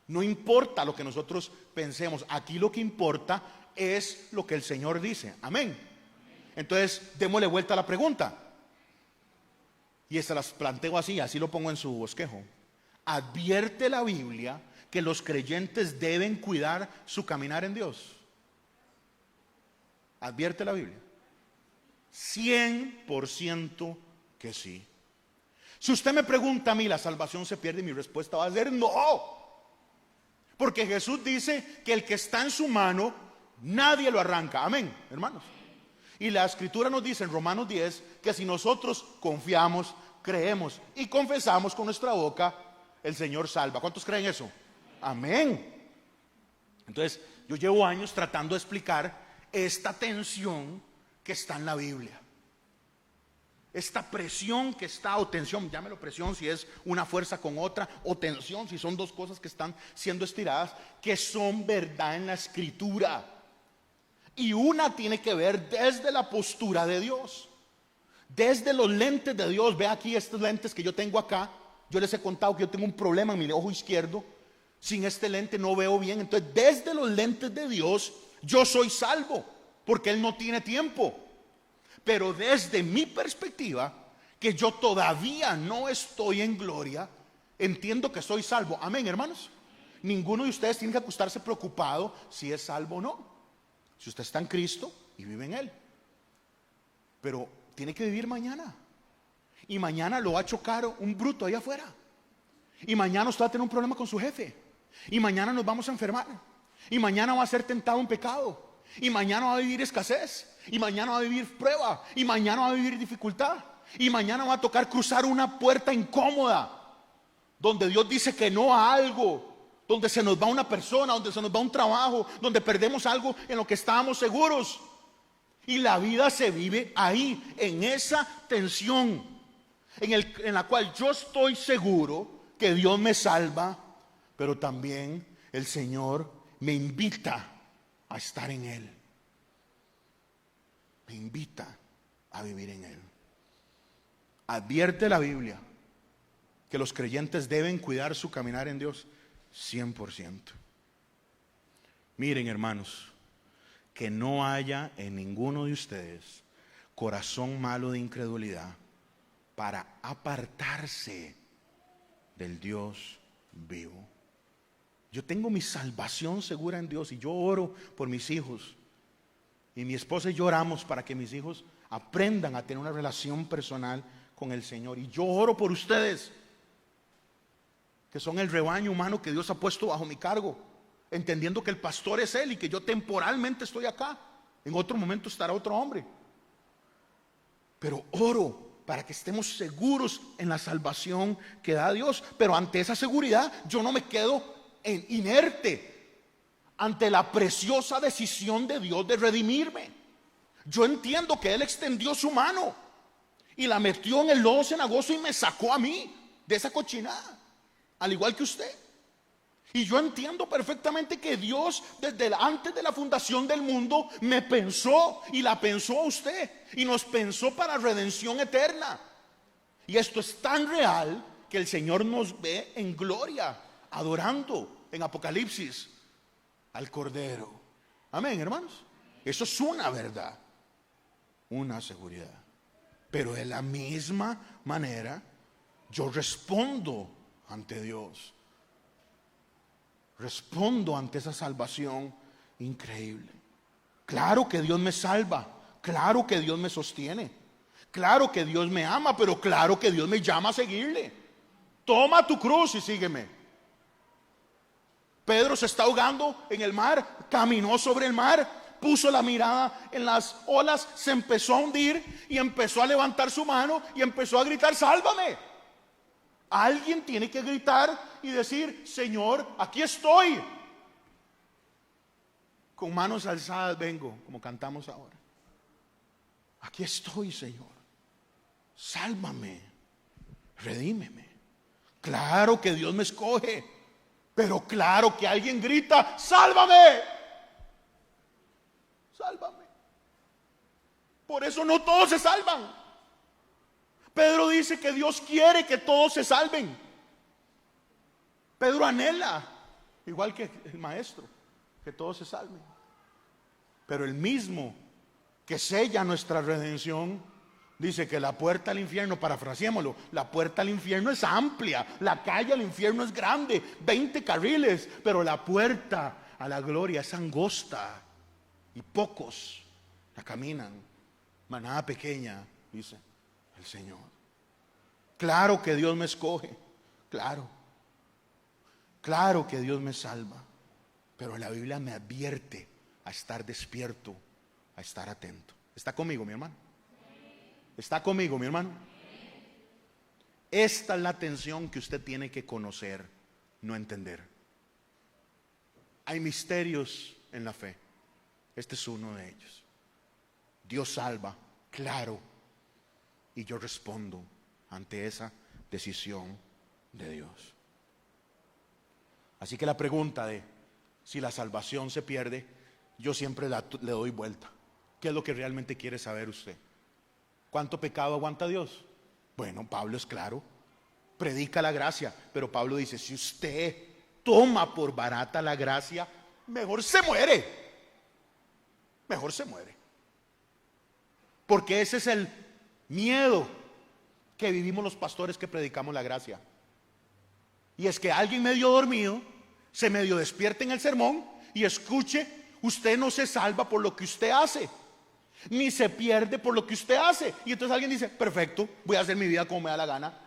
No importa lo que nosotros pensemos, aquí lo que importa es lo que el Señor dice. Amén. Entonces, démosle vuelta a la pregunta. Y se las planteo así lo pongo en su bosquejo. ¿Advierte la Biblia que los creyentes deben cuidar su caminar en Dios? ¿Advierte la Biblia? 100% que sí. Si usted me pregunta a mí, ¿la salvación se pierde?, mi respuesta va a ser no. Porque Jesús dice que el que está en su mano, nadie lo arranca. Amén, hermanos. Y la Escritura nos dice en Romanos 10 que si nosotros confiamos, creemos y confesamos con nuestra boca, el Señor salva. ¿Cuántos creen eso? Amén. Entonces, yo llevo años tratando de explicar esta tensión que está en la Biblia. Esta presión que está, o tensión, llámelo presión si es una fuerza con otra, o tensión si son dos cosas que están siendo estiradas, que son verdad en la Escritura. Y una tiene que ver desde la postura de Dios, desde los lentes de Dios. Ve aquí estos lentes que yo tengo acá. Yo les he contado que yo tengo un problema en mi ojo izquierdo. Sin este lente no veo bien. Entonces, desde los lentes de Dios, yo soy salvo, porque Él no tiene tiempo. Pero desde mi perspectiva, que yo todavía no estoy en gloria, entiendo que soy salvo. Amén, hermanos. ninguno de ustedes tiene que acostarse preocupado si es salvo o no. Si usted está en Cristo y vive en Él. Pero tiene que vivir mañana. Y mañana lo va a chocar un bruto allá afuera. Y mañana usted va a tener un problema con su jefe. Y mañana nos vamos a enfermar. Y mañana va a ser tentado en pecado. Y mañana va a vivir escasez. Y mañana va a vivir prueba. Y mañana va a vivir dificultad. Y mañana va a tocar cruzar una puerta incómoda, donde Dios dice que no a algo, donde se nos va una persona, donde se nos va un trabajo, donde perdemos algo en lo que estábamos seguros. Y la vida se vive ahí, en esa tensión, en la cual yo estoy seguro que Dios me salva, pero también el Señor me invita a estar en Él. Me invita a vivir en Él. Advierte la Biblia que los creyentes deben cuidar su caminar en Dios 100%. Miren, hermanos, que no haya en ninguno de ustedes corazón malo de incredulidad para apartarse del Dios vivo. Yo tengo mi salvación segura en Dios y yo oro por mis hijos. Y mi esposa y yo oramos para que mis hijos aprendan a tener una relación personal con el Señor. Y yo oro por ustedes, que son el rebaño humano que Dios ha puesto bajo mi cargo, entendiendo que el pastor es Él y que yo temporalmente estoy acá. En otro momento estará otro hombre. Pero oro para que estemos seguros en la salvación que da Dios. Pero ante esa seguridad yo no me quedo inerte ante la preciosa decisión de Dios de redimirme. Yo entiendo que Él extendió su mano y la metió en el lodo cenagoso y me sacó a mí de esa cochinada, al igual que usted. Y yo entiendo perfectamente que Dios desde antes de la fundación del mundo me pensó y la pensó a usted y nos pensó para redención eterna. Y esto es tan real que el Señor nos ve en gloria, adorando en Apocalipsis al Cordero. Amén, hermanos. Eso es una verdad, una seguridad. Pero de la misma manera yo respondo ante Dios. Respondo ante esa salvación increíble. Claro que Dios me salva, claro que Dios me sostiene, claro que Dios me ama, pero claro que Dios me llama a seguirle. Toma tu cruz y sígueme. Pedro se está ahogando en el mar, caminó sobre el mar, puso la mirada en las olas, se empezó a hundir y empezó a levantar su mano y empezó a gritar: sálvame. Alguien tiene que gritar y decir: Señor, aquí estoy. Con manos alzadas vengo, como cantamos ahora. Aquí estoy, Señor. Sálvame, redímeme. Claro que Dios me escoge, pero claro que alguien grita: sálvame. Sálvame. Por eso no todos se salvan. Pedro dice que Dios quiere que todos se salven. Pedro anhela, igual que el maestro, que todos se salven. Pero el mismo que sella nuestra redención dice que la puerta al infierno, parafraseémoslo, la puerta al infierno es amplia, la calle al infierno es grande, 20 carriles, pero la puerta a la gloria es angosta y pocos la caminan. Manada pequeña, dice el Señor. Claro que Dios me escoge, claro que Dios me salva, pero la Biblia me advierte a estar despierto, a estar atento. ¿Está conmigo, mi hermano? ¿Está conmigo, mi hermano? Esta es la tensión que usted tiene que conocer, no entender. Hay misterios en la fe. Este es uno de ellos. Dios salva, claro, y yo respondo ante esa decisión de Dios. Así que la pregunta de si la salvación se pierde, yo siempre le doy vuelta. ¿Qué es lo que realmente quiere saber usted? ¿Cuánto pecado aguanta Dios? Bueno, Pablo es claro, predica la gracia, pero Pablo dice: si usted toma por barata la gracia, mejor se muere. Mejor se muere. Porque ese es el miedo que vivimos los pastores que predicamos la gracia. Y es que alguien medio dormido se medio despierte en el sermón y escuche: usted no se salva por lo que usted hace, ni se pierde por lo que usted hace. Y entonces alguien dice: perfecto, voy a hacer mi vida como me da la gana.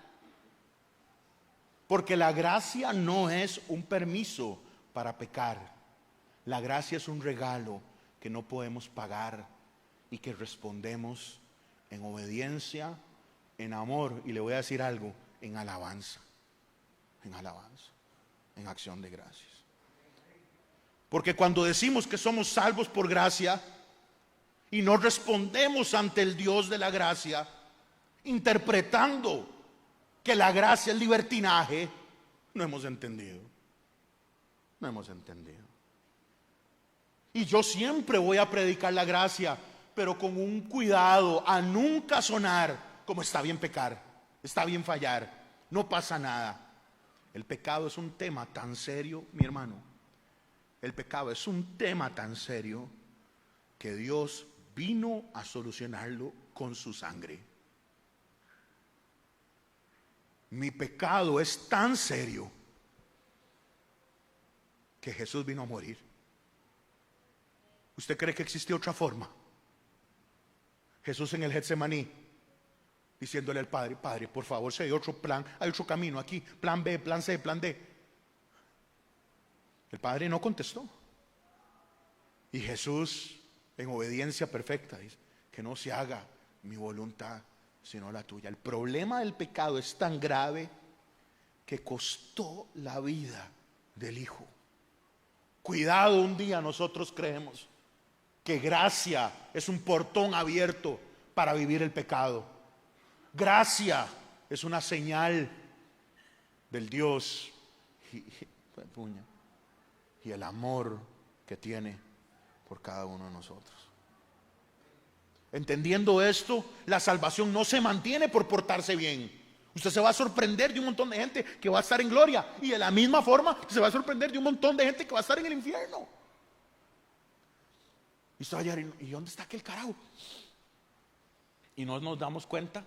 Porque la gracia no es un permiso para pecar. La gracia es un regalo que no podemos pagar y que respondemos en obediencia, en amor, y le voy a decir algo, en alabanza, en acción de gracias. Porque cuando decimos que somos salvos por gracia y no respondemos ante el Dios de la gracia, interpretando que la gracia es libertinaje, no hemos entendido. Y yo siempre voy a predicar la gracia, pero con un cuidado a nunca sonar como está bien pecar, está bien fallar, no pasa nada. El pecado es un tema tan serio, mi hermano. El pecado es un tema tan serio que Dios vino a solucionarlo con su sangre. Mi pecado es tan serio que Jesús vino a morir. ¿Usted cree que existe otra forma? Jesús en el Getsemaní, diciéndole al Padre: Padre, por favor, si hay otro plan, hay otro camino aquí, plan B, plan C, plan D. El Padre no contestó. Y Jesús, en obediencia perfecta, dice: que no se haga mi voluntad sino la tuya. El problema del pecado es tan grave que costó la vida del Hijo. Cuidado, un día nosotros creemos que gracia es un portón abierto para vivir el pecado. Gracia es una señal del Dios y el amor que tiene por cada uno de nosotros. Entendiendo esto, la salvación no se mantiene por portarse bien. Usted se va a sorprender de un montón de gente que va a estar en gloria, y de la misma forma se va a sorprender de un montón de gente que va a estar en el infierno. Y usted va a llegar: ¿y dónde está aquel carajo? Y no nos damos cuenta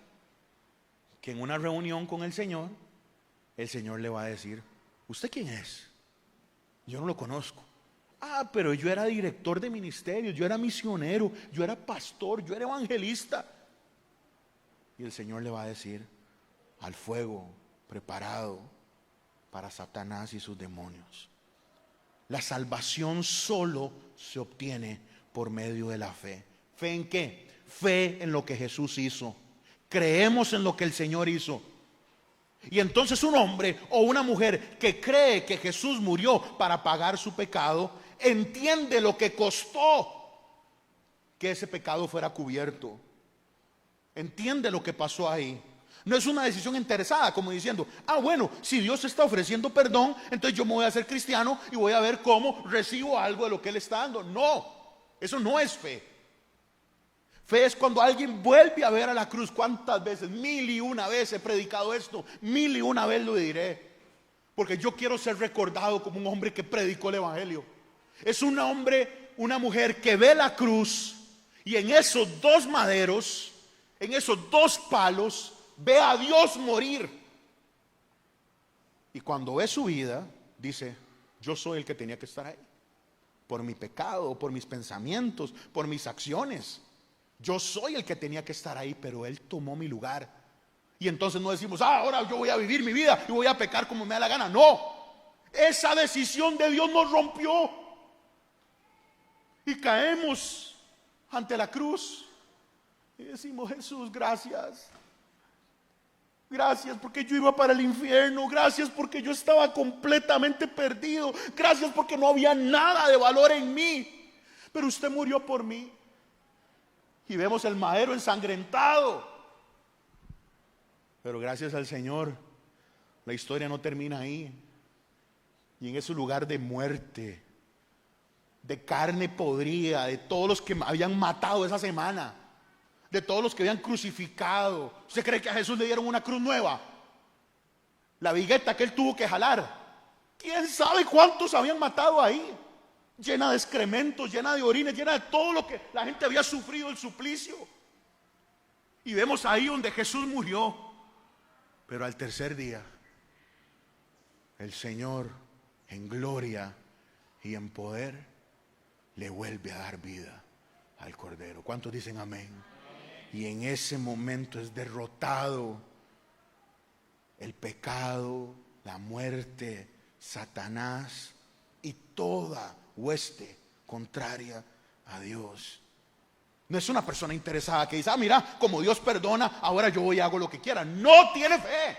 que en una reunión con el Señor le va a decir: ¿usted quién es? Yo no lo conozco. Ah, pero yo era director de ministerio, yo era misionero, yo era pastor, yo era evangelista. Y el Señor le va a decir: al fuego preparado para Satanás y sus demonios. La salvación solo se obtiene por medio de la fe. ¿Fe en qué? Fe en lo que Jesús hizo. Creemos en lo que el Señor hizo. Y entonces un hombre o una mujer que cree que Jesús murió para pagar su pecado, entiende lo que costó que ese pecado fuera cubierto. Entiende lo que pasó ahí. No es una decisión interesada, como diciendo: ah, bueno, si Dios está ofreciendo perdón, entonces yo me voy a hacer cristiano y voy a ver cómo recibo algo de lo que Él está dando. No, eso no es fe. Fe es cuando alguien vuelve a ver a la cruz. ¿Cuántas veces? 1001 veces he predicado esto, 1001 veces lo diré, porque yo quiero ser recordado como un hombre que predicó el evangelio. Es un hombre, una mujer que ve la cruz, y en esos dos maderos, en esos dos palos, ve a Dios morir. Y cuando ve su vida, dice: yo soy el que tenía que estar ahí, por mi pecado, por mis pensamientos, por mis acciones. Yo soy el que tenía que estar ahí, pero Él tomó mi lugar. Y entonces no decimos: ah, ahora yo voy a vivir mi vida y voy a pecar como me da la gana. No, esa decisión de Dios nos rompió y caemos ante la cruz y decimos: Jesús, gracias. Gracias porque yo iba para el infierno. Gracias porque yo estaba completamente perdido. Gracias porque no había nada de valor en mí, pero usted murió por mí. Y vemos el madero ensangrentado. Pero gracias al Señor, la historia no termina ahí. Y en ese lugar de muerte, de carne podrida, de todos los que habían matado esa semana, de todos los que habían crucificado. ¿Usted cree que a Jesús le dieron una cruz nueva? La vigueta que Él tuvo que jalar, ¿quién sabe cuántos habían matado ahí? Llena de excrementos, llena de orines, llena de todo lo que la gente había sufrido, el suplicio. Y vemos ahí donde Jesús murió. Pero al tercer día, el Señor en gloria y en poder, le vuelve a dar vida al Cordero. ¿Cuántos dicen amén? Y en ese momento es derrotado el pecado, la muerte, Satanás y toda hueste contraria a Dios. No es una persona interesada que dice, mira, como Dios perdona, ahora yo voy y hago lo que quiera. No tiene fe.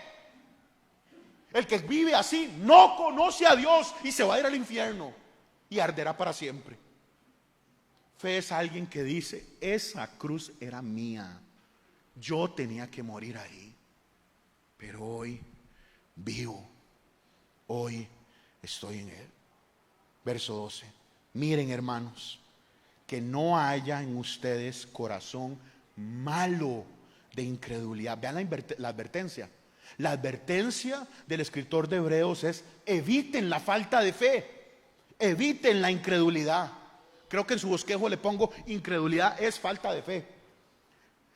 El que vive así no conoce a Dios y se va a ir al infierno y arderá para siempre. Fe es alguien que dice, esa cruz era mía, yo tenía que morir ahí, pero hoy vivo, hoy estoy en Él. Verso 12. Miren, hermanos, que no haya en ustedes corazón malo de incredulidad. Vean la advertencia. La advertencia del escritor de Hebreos es: eviten la falta de fe, eviten la incredulidad. Creo que en su bosquejo le pongo: incredulidad es falta de fe.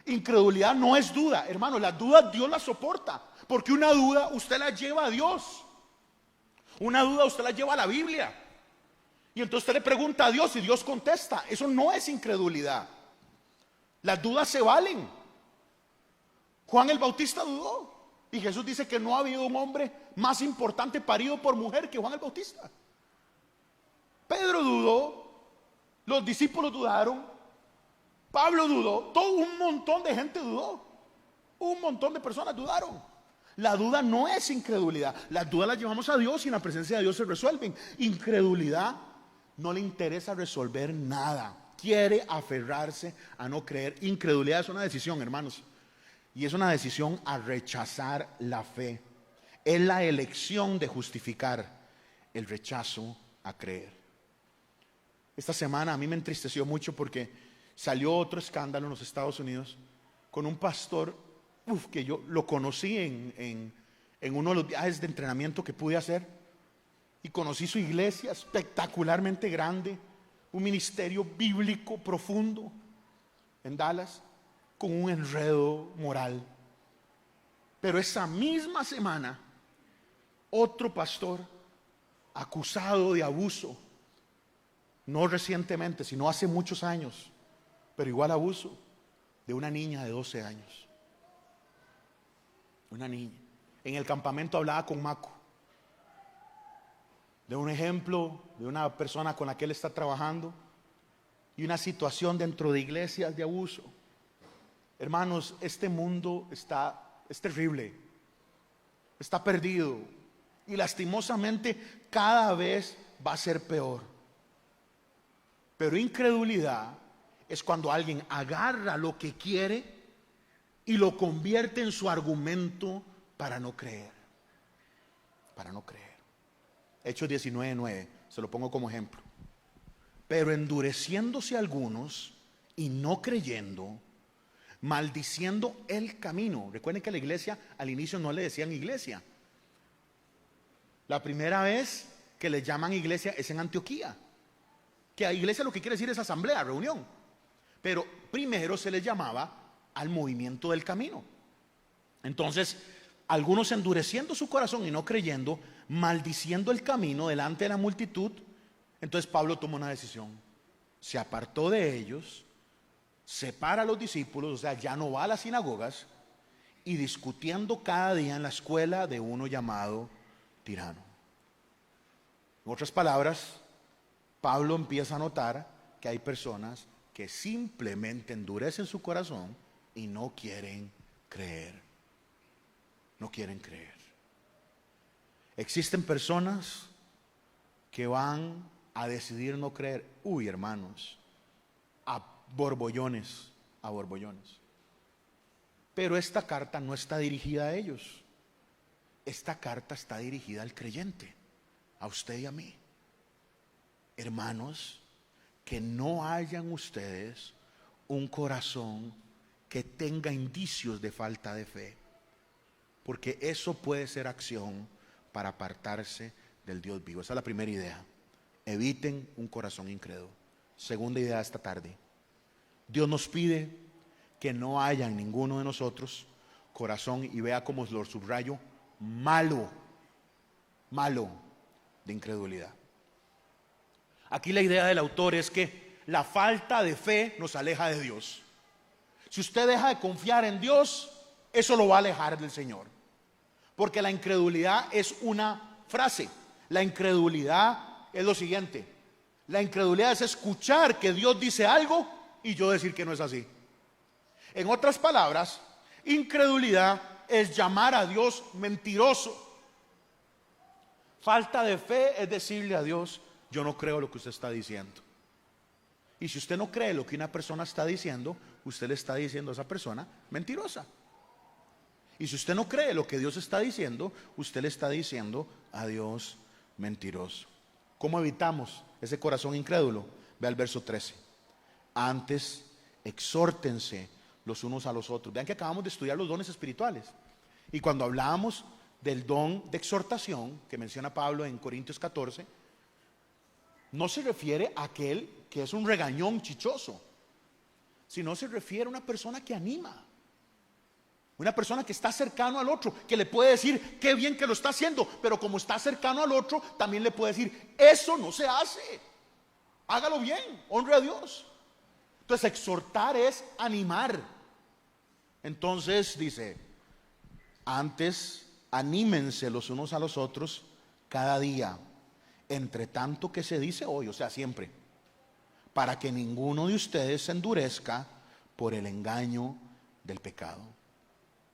Incredulidad no es duda, hermano. Las dudas Dios las soporta, porque una duda usted la lleva a Dios, una duda usted la lleva a la Biblia, y entonces usted le pregunta a Dios y Dios contesta. Eso no es incredulidad. Las dudas se valen. Juan el Bautista dudó, y Jesús dice que no ha habido un hombre más importante parido por mujer que Juan el Bautista. Pedro dudó, los discípulos dudaron, Pablo dudó, todo un montón de gente dudó, un montón de personas dudaron. La duda no es incredulidad. Las dudas las llevamos a Dios y en la presencia de Dios se resuelven. Incredulidad no le interesa resolver nada, quiere aferrarse a no creer. Incredulidad es una decisión, hermanos, y es una decisión a rechazar la fe. Es la elección de justificar el rechazo a creer. Esta semana a mí me entristeció mucho porque salió otro escándalo en los Estados Unidos con un pastor que yo lo conocí en uno de los viajes de entrenamiento que pude hacer, y conocí su iglesia espectacularmente grande, un ministerio bíblico profundo en Dallas, con un enredo moral. Pero esa misma semana, otro pastor acusado de abuso, no recientemente, sino hace muchos años, pero igual abuso, de una niña de 12 años. Una niña. En el campamento hablaba con Maco de un ejemplo de una persona con la que él está trabajando y una situación dentro de iglesias de abuso. Hermanos, este mundo es terrible, está perdido, y lastimosamente cada vez va a ser peor. Pero incredulidad es cuando alguien agarra lo que quiere y lo convierte en su argumento para no creer. Para no creer. Hechos 19:9, se lo pongo como ejemplo. Pero endureciéndose algunos y no creyendo, maldiciendo el camino. Recuerden que a la iglesia al inicio no le decían iglesia. La primera vez que le llaman iglesia es en Antioquía. Que a iglesia lo que quiere decir es asamblea, reunión. Pero primero se le llamaba al movimiento del camino. Entonces, algunos endureciendo su corazón y no creyendo, maldiciendo el camino delante de la multitud. Entonces Pablo tomó una decisión, se apartó de ellos, separa a los discípulos, o sea, ya no va a las sinagogas, y discutiendo cada día en la escuela de uno llamado Tirano. En otras palabras, Pablo empieza a notar que hay personas que simplemente endurecen su corazón y no quieren creer. No quieren creer. Existen personas que van a decidir no creer. Uy, hermanos, a borbollones, a borbollones. Pero esta carta no está dirigida a ellos. Esta carta está dirigida al creyente, a usted y a mí. Hermanos, que no hayan ustedes un corazón que tenga indicios de falta de fe, porque eso puede ser acción para apartarse del Dios vivo. Esa es la primera idea. Eviten un corazón incrédulo. Segunda idea esta tarde: Dios nos pide que no haya en ninguno de nosotros corazón, y vea cómo lo subrayo, malo. Malo. de incredulidad. Aquí la idea del autor es que la falta de fe nos aleja de Dios. Si usted deja de confiar en Dios, eso lo va a alejar del Señor. Porque la incredulidad es una frase. La incredulidad es lo siguiente. La incredulidad es escuchar que Dios dice algo y yo decir que no es así. En otras palabras, incredulidad es llamar a Dios mentiroso. Falta de fe es decirle a Dios, yo no creo lo que usted está diciendo. Y si usted no cree lo que una persona está diciendo, usted le está diciendo a esa persona mentirosa. Y si usted no cree lo que Dios está diciendo, usted le está diciendo a Dios mentiroso. ¿Cómo evitamos ese corazón incrédulo? Ve al verso 13. Antes, exhórtense los unos a los otros. Vean que acabamos de estudiar los dones espirituales. Y cuando hablábamos del don de exhortación que menciona Pablo en Corintios 14, no se refiere a aquel que es un regañón chichoso, sino se refiere a una persona que anima, una persona que está cercano al otro, que le puede decir qué bien que lo está haciendo, pero como está cercano al otro, también le puede decir, eso no se hace, hágalo bien, honre a Dios. Entonces exhortar es animar. Entonces dice, antes anímense los unos a los otros cada día, entre tanto que se dice hoy, o sea, siempre, para que ninguno de ustedes se endurezca por el engaño del pecado.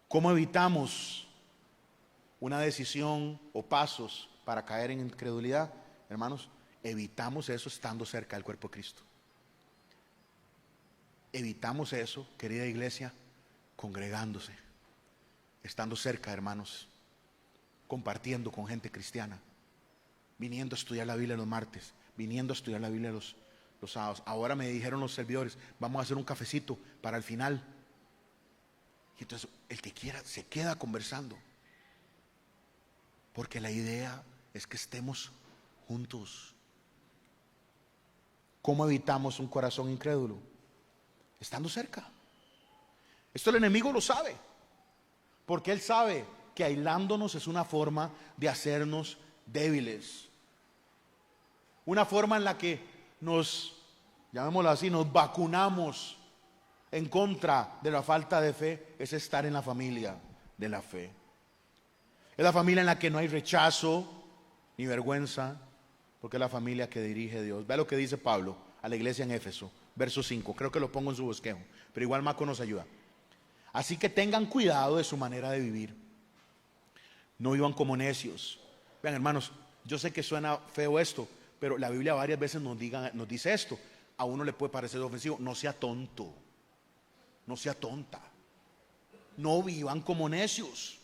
¿Cómo evitamos una decisión o pasos para caer en incredulidad? Hermanos, evitamos eso estando cerca del cuerpo de Cristo. Evitamos eso, querida iglesia, congregándose, estando cerca, hermanos, compartiendo con gente cristiana, viniendo a estudiar la Biblia los martes, viniendo a estudiar la Biblia los sábados. Ahora me dijeron los servidores, vamos a hacer un cafecito para el final. Y entonces el que quiera se queda conversando, porque la idea es que estemos juntos. ¿Cómo evitamos un corazón incrédulo? Estando cerca. Esto el enemigo lo sabe, porque él sabe que aislándonos es una forma de hacernos débiles, una forma en la que llamémoslo así, nos vacunamos en contra de la falta de fe. Es estar en la familia de la fe. Es la familia en la que no hay rechazo ni vergüenza, porque es la familia que dirige Dios. Vea lo que dice Pablo a la iglesia en Éfeso, verso 5. Creo que lo pongo en su bosquejo, pero igual Marco nos ayuda. Así que tengan cuidado de su manera de vivir. No vivan como necios. Vean, hermanos, yo sé que suena feo esto, pero la Biblia varias veces nos dice esto. A uno le puede parecer ofensivo. No sea tonto, no sea tonta. No vivan como necios,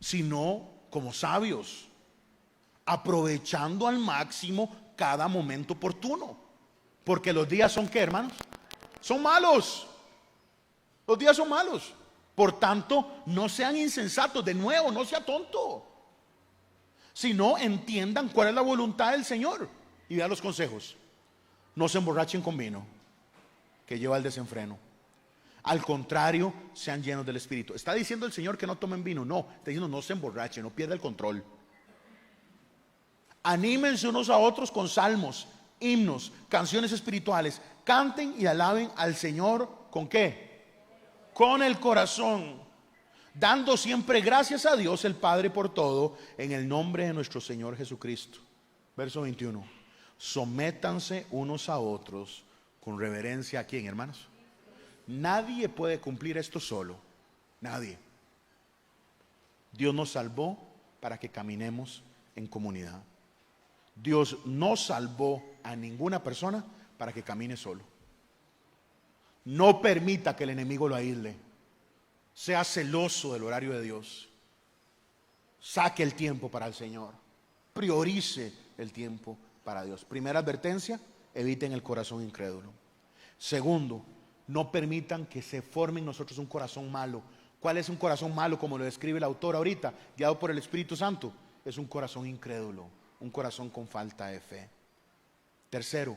sino como sabios, aprovechando al máximo cada momento oportuno. Porque los días son, ¿qué, hermanos? Son malos. Los días son malos. Por tanto, no sean insensatos. De nuevo, no sea tonto, sino entiendan cuál es la voluntad del Señor. Y vean los consejos. No se emborrachen con vino, que lleva al desenfreno. Al contrario, sean llenos del Espíritu. ¿Está diciendo el Señor que no tomen vino? No, está diciendo no se emborrachen, no pierda el control. Anímense unos a otros con salmos, himnos, canciones espirituales. Canten y alaben al Señor. ¿Con qué? Con el corazón, dando siempre gracias a Dios el Padre por todo, en el nombre de nuestro Señor Jesucristo. Verso 21. Sométanse unos a otros con reverencia. ¿A quién, hermanos? Nadie puede cumplir esto solo. Nadie. Dios nos salvó para que caminemos en comunidad. Dios no salvó a ninguna persona para que camine solo. No permita que el enemigo lo aísle. Sea celoso del horario de Dios. Saque el tiempo para el Señor. Priorice el tiempo para Dios. Primera advertencia: eviten el corazón incrédulo. Segundo, no permitan que se forme en nosotros un corazón malo. ¿Cuál es un corazón malo? Como lo describe el autor ahorita, guiado por el Espíritu Santo. Es un corazón incrédulo, un corazón con falta de fe. Tercero,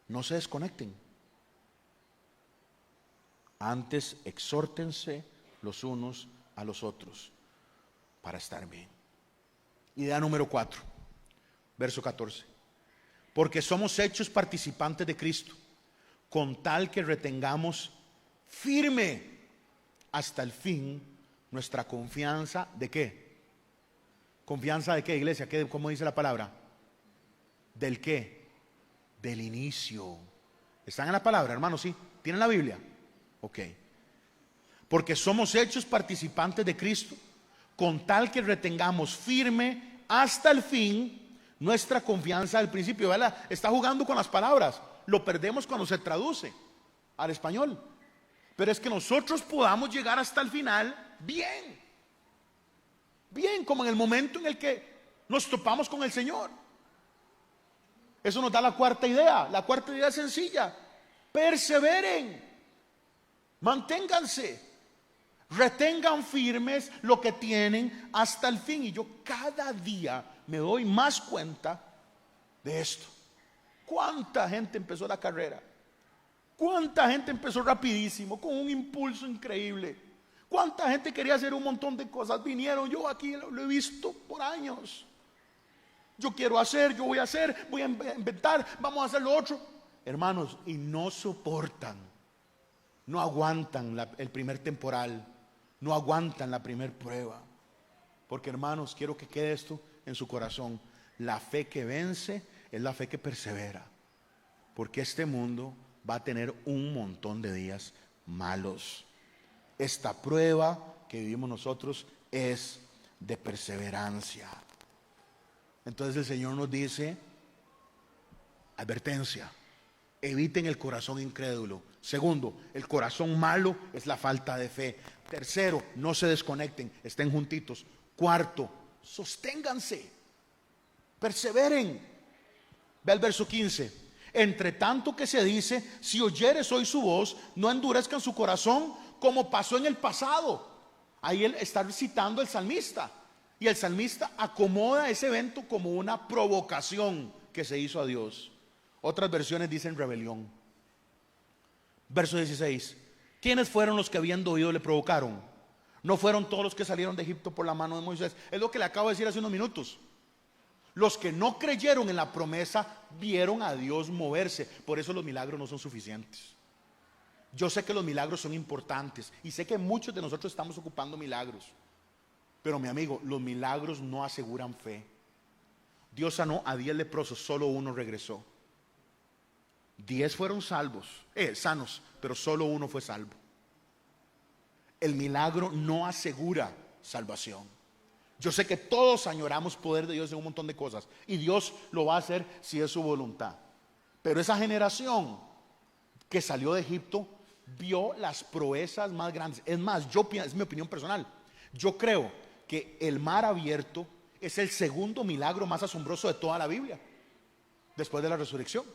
no se desconecten. Antes exhórtense los unos a los otros para estar bien. Idea número 4. verso 14. Porque somos hechos participantes de Cristo, con tal que retengamos firme hasta el fin nuestra confianza. ¿De qué? ¿Confianza de qué, iglesia? ¿Cómo dice la palabra? ¿Del qué? Del inicio. ¿Están en la palabra, hermanos? ¿Sí? ¿Tienen la Biblia? Ok. Porque somos hechos participantes de Cristo, con tal que retengamos firme hasta el fin nuestra confianza del principio. ¿Verdad? Está jugando con las palabras. Lo perdemos cuando se traduce al español. Pero es que nosotros podamos llegar hasta el final bien. Bien, como en el momento en el que nos topamos con el Señor. Eso nos da la cuarta idea. La cuarta idea es sencilla: perseveren, manténganse, retengan firmes lo que tienen hasta el fin. Y yo cada día me doy más cuenta de esto. ¿Cuánta gente empezó la carrera? ¿Cuánta gente empezó rapidísimo, con un impulso increíble? ¿Cuánta gente quería hacer un montón de cosas? Vinieron, yo aquí lo he visto por años. Yo quiero hacer, yo voy a hacer, voy a inventar, vamos a hacer lo otro. Hermanos, y no soportan, no aguantan el primer temporal, no aguantan la primer prueba. Porque, hermanos, quiero que quede esto en su corazón: la fe que vence es la fe que persevera. Porque este mundo va a tener un montón de días malos. Esta prueba que vivimos nosotros es de perseverancia. Entonces el Señor nos dice: advertencia, eviten el corazón incrédulo. Segundo, el corazón malo es la falta de fe. Tercero, no se desconecten, estén juntitos. Cuarto, sosténganse, perseveren. Ve al verso 15. Entre tanto que se dice: si oyeres hoy su voz, no endurezcan su corazón como pasó en el pasado. Ahí él está citando al salmista. Y el salmista acomoda ese evento como una provocación que se hizo a Dios. Otras versiones dicen rebelión. Verso 16. ¿Quiénes fueron los que habiendo oído le provocaron? ¿No fueron todos los que salieron de Egipto por la mano de Moisés? Es lo que le acabo de decir hace unos minutos. Los que no creyeron en la promesa vieron a Dios moverse. Por eso los milagros no son suficientes. Yo sé que los milagros son importantes y sé que muchos de nosotros estamos ocupando milagros. Pero mi amigo, los milagros no aseguran fe. Dios sanó a 10 leprosos, solo uno regresó. 10 fueron sanos, pero solo uno fue salvo. El milagro no asegura salvación. Yo sé que todos añoramos poder de Dios en un montón de cosas, y Dios lo va a hacer si es su voluntad. Pero esa generación que salió de Egipto vio las proezas más grandes. Es más, es mi opinión personal, yo creo que el mar abierto es el segundo milagro más asombroso de toda la Biblia, después de la resurrección.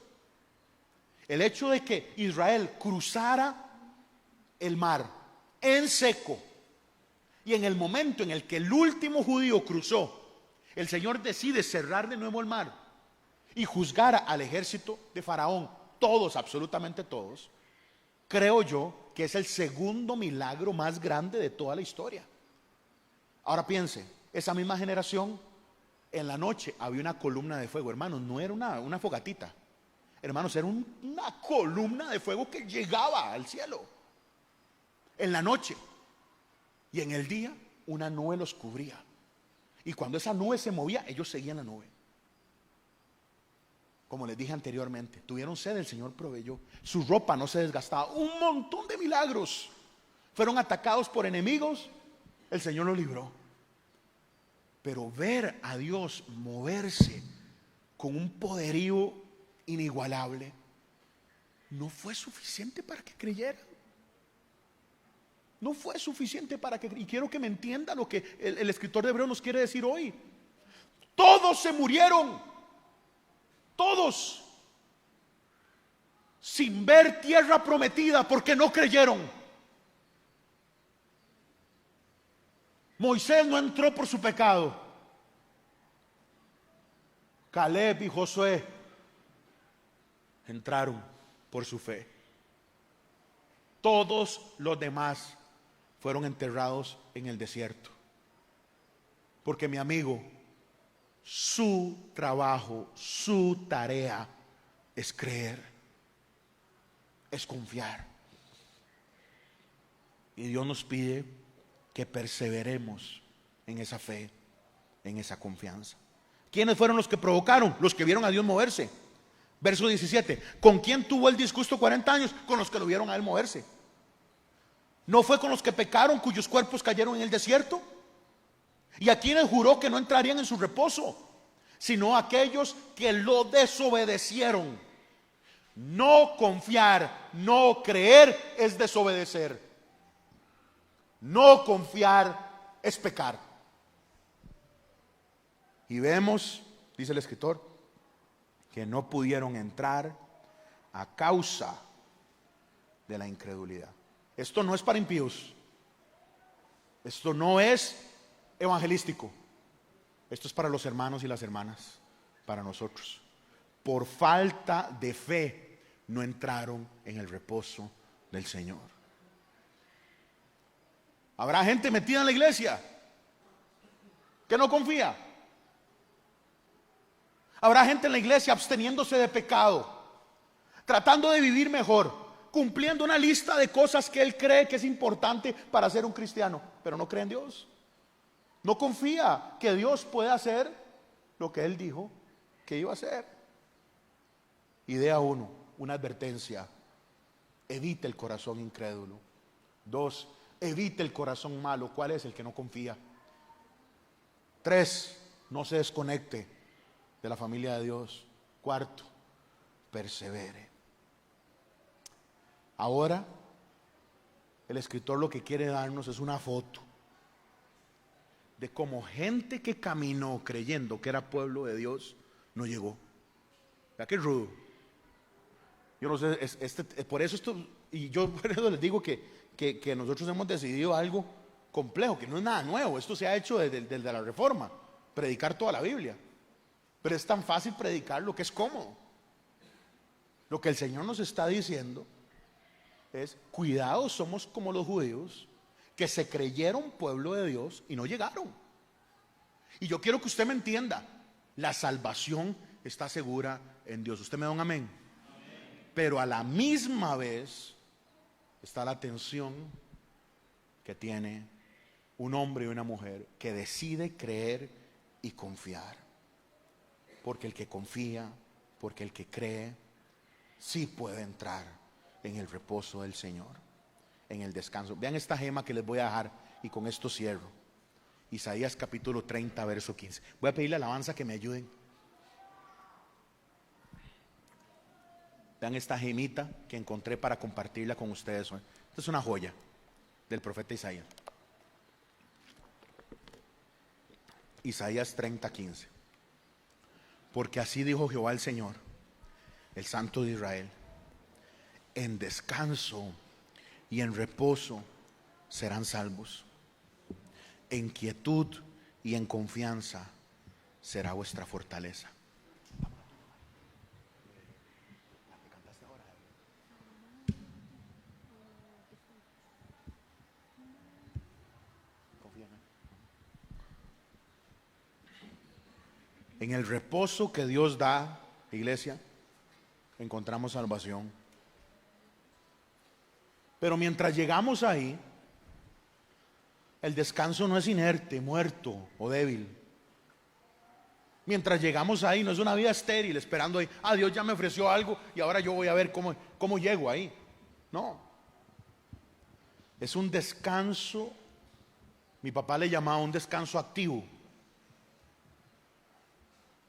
El hecho de que Israel cruzara el mar en seco, y en el momento en el que el último judío cruzó, el Señor decide cerrar de nuevo el mar y juzgar al ejército de Faraón, todos, absolutamente todos. Creo yo que es el segundo milagro más grande de toda la historia. Ahora piense, esa misma generación, en la noche había una columna de fuego. Hermanos, no era una fogatita. Hermanos, era una columna de fuego que llegaba al cielo en la noche. Y en el día una nube los cubría. Y cuando esa nube se movía, ellos seguían la nube. Como les dije anteriormente, tuvieron sed, el Señor proveyó. Su ropa no se desgastaba. Un montón de milagros. Fueron atacados por enemigos, el Señor los libró. Pero ver a Dios moverse con un poderío inigualable no fue suficiente para que creyeran. No fue suficiente para que... Y quiero que me entienda lo que el escritor de Hebreos nos quiere decir hoy. Todos se murieron. Todos. Sin ver tierra prometida porque no creyeron. Moisés no entró por su pecado. Caleb y Josué entraron por su fe. Todos los demás fueron enterrados en el desierto. Porque mi amigo, su trabajo, su tarea es creer, es confiar. Y Dios nos pide que perseveremos en esa fe, en esa confianza. ¿Quiénes fueron los que provocaron? Los que vieron a Dios moverse. Verso 17. ¿Con quién tuvo el disgusto 40 años? Con los que lo vieron a él moverse. ¿No fue con los que pecaron, cuyos cuerpos cayeron en el desierto? ¿Y a quienes juró que no entrarían en su reposo? Sino aquellos que lo desobedecieron. No confiar, no creer es desobedecer. No confiar es pecar. Y vemos, dice el escritor, que no pudieron entrar a causa de la incredulidad. Esto no es para impíos. Esto no es evangelístico. Esto es para los hermanos y las hermanas, para nosotros. Por falta de fe no entraron en el reposo del Señor. Habrá gente metida en la iglesia que no confía. Habrá gente en la iglesia absteniéndose de pecado, tratando de vivir mejor, cumpliendo una lista de cosas que él cree que es importante para ser un cristiano, pero no cree en Dios. No confía que Dios puede hacer lo que él dijo que iba a hacer. Idea 1, una advertencia: evite el corazón incrédulo. 2, evite el corazón malo. ¿Cuál es? El que no confía. 3, no se desconecte de la familia de Dios. 4, persevere. Ahora, el escritor lo que quiere darnos es una foto de cómo gente que caminó creyendo que era pueblo de Dios no llegó. ¿Verdad que rudo? Yo no sé, por eso esto, y yo por eso les digo que nosotros hemos decidido algo complejo, que no es nada nuevo. Esto se ha hecho desde la Reforma, predicar toda la Biblia. Pero es tan fácil predicar lo que es cómodo. Lo que el Señor nos está diciendo es: cuidado, somos como los judíos que se creyeron pueblo de Dios y no llegaron. Y yo quiero que usted me entienda, la salvación está segura en Dios. ¿Usted me da un amén? Pero a la misma vez está la tensión que tiene un hombre y una mujer que decide creer y confiar. Porque el que confía, porque el que cree, sí puede entrar en el reposo del Señor, en el descanso. Vean esta gema que les voy a dejar y con esto cierro. Isaías capítulo 30, verso 15. Voy a pedirle a la alabanza que me ayuden. Vean esta gemita que encontré para compartirla con ustedes hoy. Esta es una joya del profeta Isaías. Isaías 30, 15. Porque así dijo Jehová el Señor, el Santo de Israel: en descanso y en reposo serán salvos. En quietud y en confianza será vuestra fortaleza. En el reposo que Dios da, iglesia, encontramos salvación. Pero mientras llegamos ahí, el descanso no es inerte, muerto o débil. Mientras llegamos ahí, no es una vida estéril esperando ahí: ah, Dios ya me ofreció algo y ahora yo voy a ver cómo llego ahí. No, es un descanso. Mi papá le llamaba un descanso activo.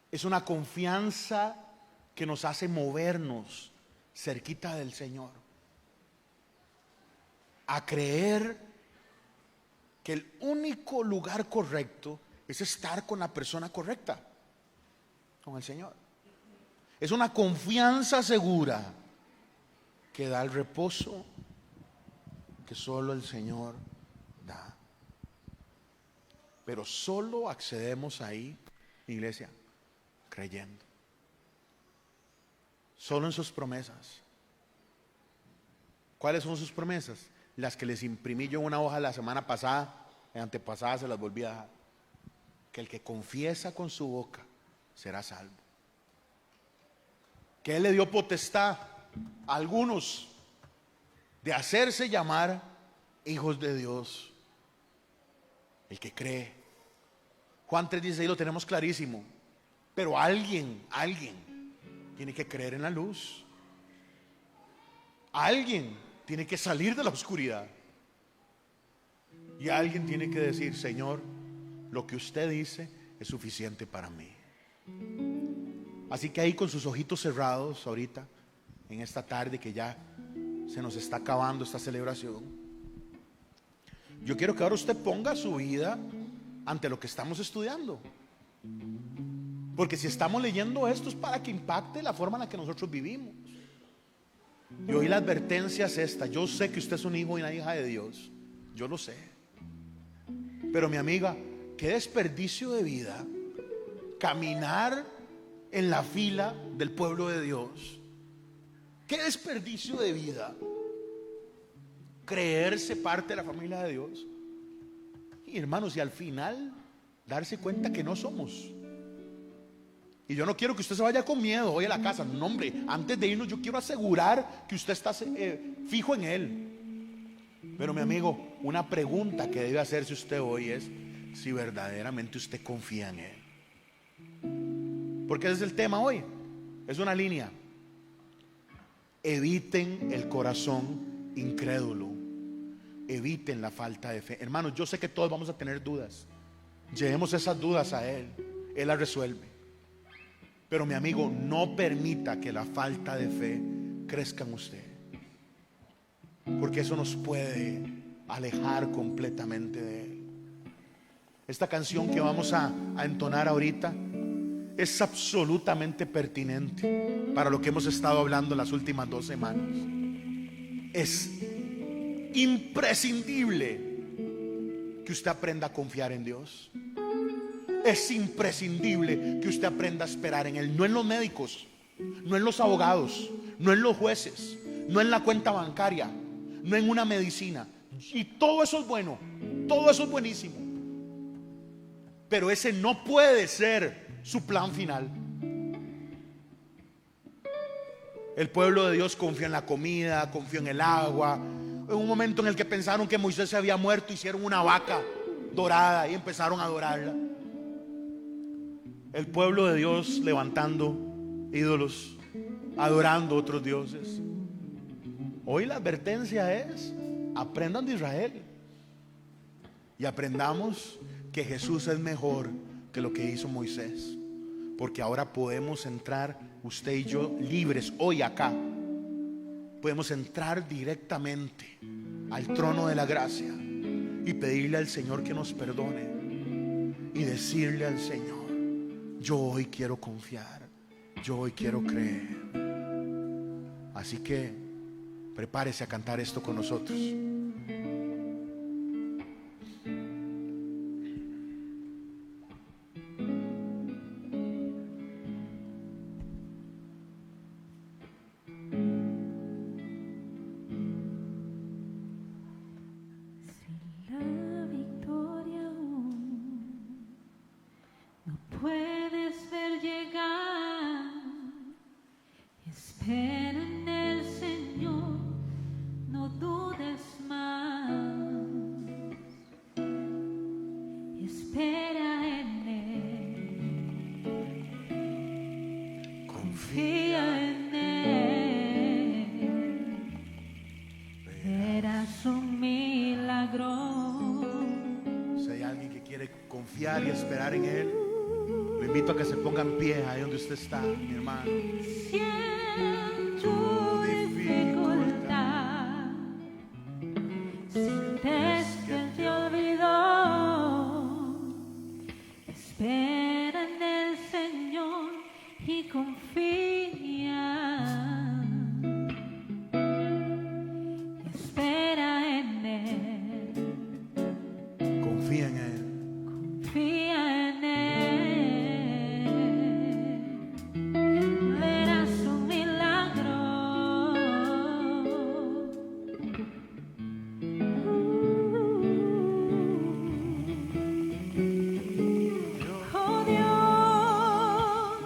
Es una confianza que nos hace movernos cerquita del Señor, a creer que el único lugar correcto es estar con la persona correcta, con el Señor. Es una confianza segura que da el reposo que solo el Señor da. Pero solo accedemos ahí, iglesia, creyendo. Solo en sus promesas. ¿Cuáles son sus promesas? Las que les imprimí yo en una hoja la semana pasada, la antepasada se las volví a dar. Que el que confiesa con su boca será salvo. Que Él le dio potestad a algunos de hacerse llamar hijos de Dios. El que cree. Juan 3:16 lo tenemos clarísimo. Pero alguien tiene que creer en la luz. Alguien tiene que salir de la oscuridad. Y alguien tiene que decir: Señor, lo que usted dice es suficiente para mí. Así que ahí con sus ojitos cerrados ahorita, en esta tarde que ya se nos está acabando esta celebración, yo quiero que ahora usted ponga su vida ante lo que estamos estudiando. Porque si estamos leyendo esto es para que impacte la forma en la que nosotros vivimos. Y hoy la advertencia es esta: yo sé que usted es un hijo y una hija de Dios, yo lo sé. Pero mi amiga, qué desperdicio de vida caminar en la fila del pueblo de Dios. Qué desperdicio de vida creerse parte de la familia de Dios. Y hermanos, y al final darse cuenta que no somos. Y yo no quiero que usted se vaya con miedo hoy a la casa. No, hombre, antes de irnos yo quiero asegurar que usted está fijo en Él. Pero mi amigo, una pregunta que debe hacerse usted hoy es si verdaderamente usted confía en Él. Porque ese es el tema hoy. Es una línea. Eviten el corazón incrédulo. Eviten la falta de fe. Hermanos, yo sé que todos vamos a tener dudas. Llevemos esas dudas a Él. Él las resuelve. Pero mi amigo, no permita que la falta de fe crezca en usted. Porque eso nos puede alejar completamente de Él. Esta canción que vamos a entonar ahorita es absolutamente pertinente para lo que hemos estado hablando las últimas 2 semanas. Es imprescindible que usted aprenda a confiar en Dios. Es imprescindible que usted aprenda a esperar en Él. No en los médicos, no en los abogados, no en los jueces, no en la cuenta bancaria, no en una medicina. Y todo eso es bueno, todo eso es buenísimo. Pero ese no puede ser su plan final. El pueblo de Dios confió en la comida, confió en el agua. En un momento en el que pensaron que Moisés se había muerto, hicieron una vaca dorada y empezaron a adorarla. El pueblo de Dios levantando ídolos, adorando otros dioses. Hoy la advertencia es: aprendan de Israel y aprendamos que Jesús es mejor que lo que hizo Moisés. Porque ahora podemos entrar, usted y yo, libres hoy acá. Podemos entrar directamente al trono de la gracia y pedirle al Señor que nos perdone y decirle al Señor: yo hoy quiero confiar, yo hoy quiero creer. Así que prepárese a cantar esto con nosotros. Y esperar en Él, lo invito a que se ponga en pie ahí donde usted está, mi hermano. Siento dificultad, sientes que te olvidó. Espera en el Señor y confía. Espera en Él. Confía en Él. Confía en Él, verás un milagro. Oh Dios,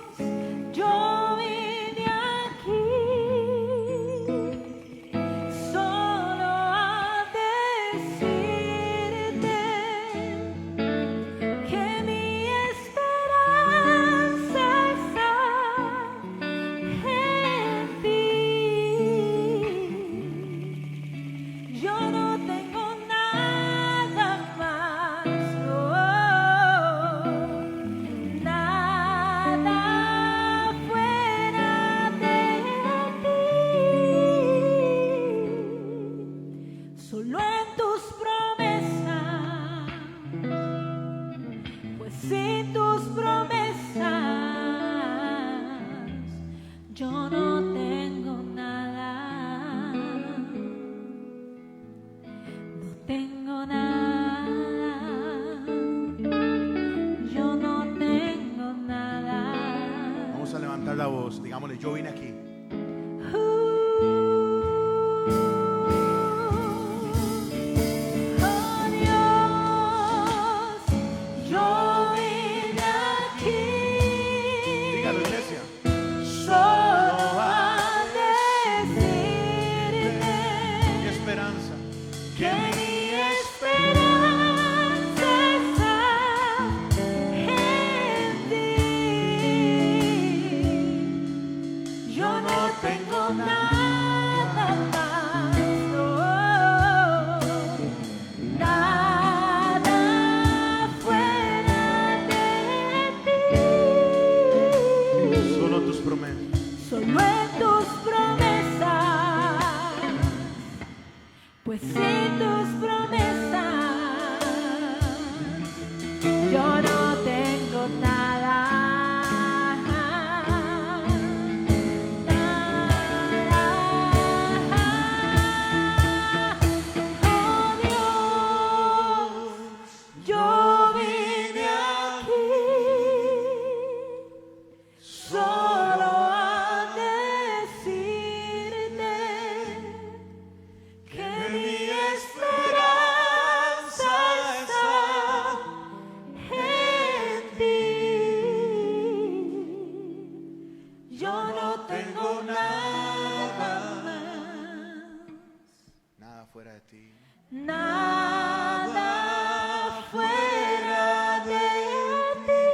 sin tus promesas yo no tengo nada. No tengo nada. Yo no tengo nada. Vamos a levantar la voz. Digámosle, yo vine aquí. Pues sin tus promesas yo no tengo nada. Oh Dios, yo vine aquí solo a decirte que mi esperanza está en ti. Yo no tengo nada más, Nada fuera de ti. nada fuera de ti,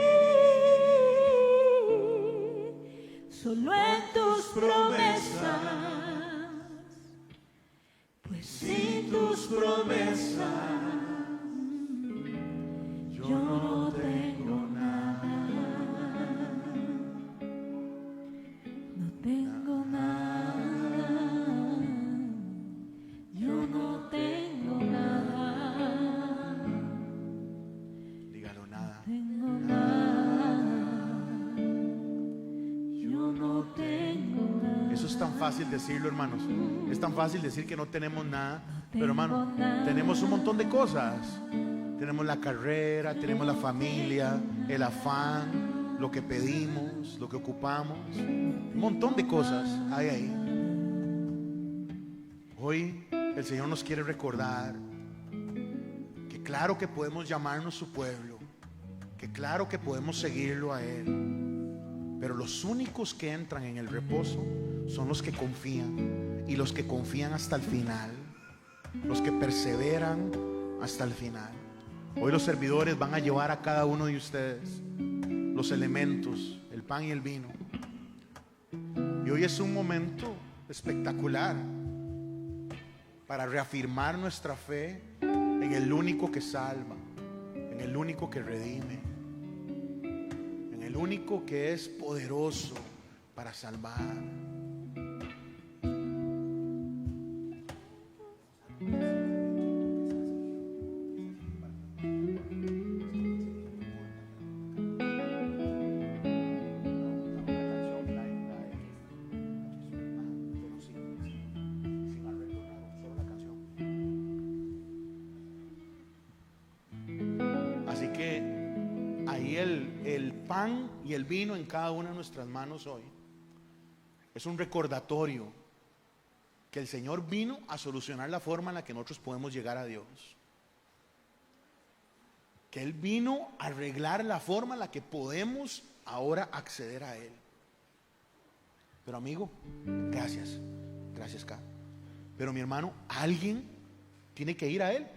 solo en tus promesas. Pues sin tus promesas yo no tengo nada. No tengo nada. Yo no tengo nada. Dígalo, nada. Tengo nada. Yo no tengo nada. Eso es tan fácil decirlo, hermanos. Es tan fácil decir que no tenemos nada. Pero tengo hermano, nada. tenemos un montón de cosas. Tenemos la carrera, tenemos la familia, el afán, lo que pedimos, lo que ocupamos. Un montón de cosas hay ahí. Hoy el Señor nos quiere recordar que claro que podemos llamarnos su pueblo, que claro que podemos seguirlo a Él, pero los únicos que entran en el reposo son los que confían, y los que confían hasta el final, los que perseveran hasta el final. Hoy los servidores van a llevar a cada uno de ustedes los elementos, el pan y el vino, y hoy es un momento espectacular para reafirmar nuestra fe en el único que salva, en el único que redime, en el único que es poderoso para salvar. Así que ahí el pan y el vino en cada una de nuestras manos hoy es un recordatorio que el Señor vino a solucionar la forma en la que nosotros podemos llegar a Dios, que Él vino a arreglar la forma en la que podemos ahora acceder a Él. Pero amigo, gracias, K. Pero mi hermano, alguien tiene que ir a Él,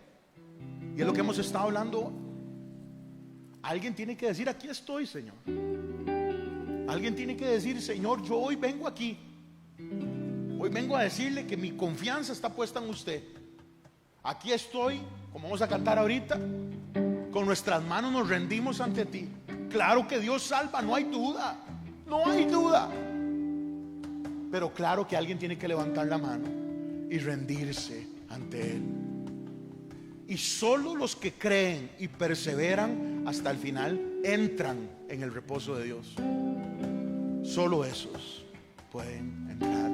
y es lo que hemos estado hablando. Alguien tiene que decir: aquí estoy, Señor. Alguien tiene que decir: Señor, yo hoy vengo aquí. Hoy vengo a decirle que mi confianza está puesta en usted. Aquí estoy, como vamos a cantar ahorita, con nuestras manos nos rendimos ante ti. Claro que Dios salva, no hay duda. No hay duda. Pero claro que alguien tiene que levantar la mano y rendirse ante Él. Y solo los que creen y perseveran hasta el final entran en el reposo de Dios. Solo esos pueden entrar.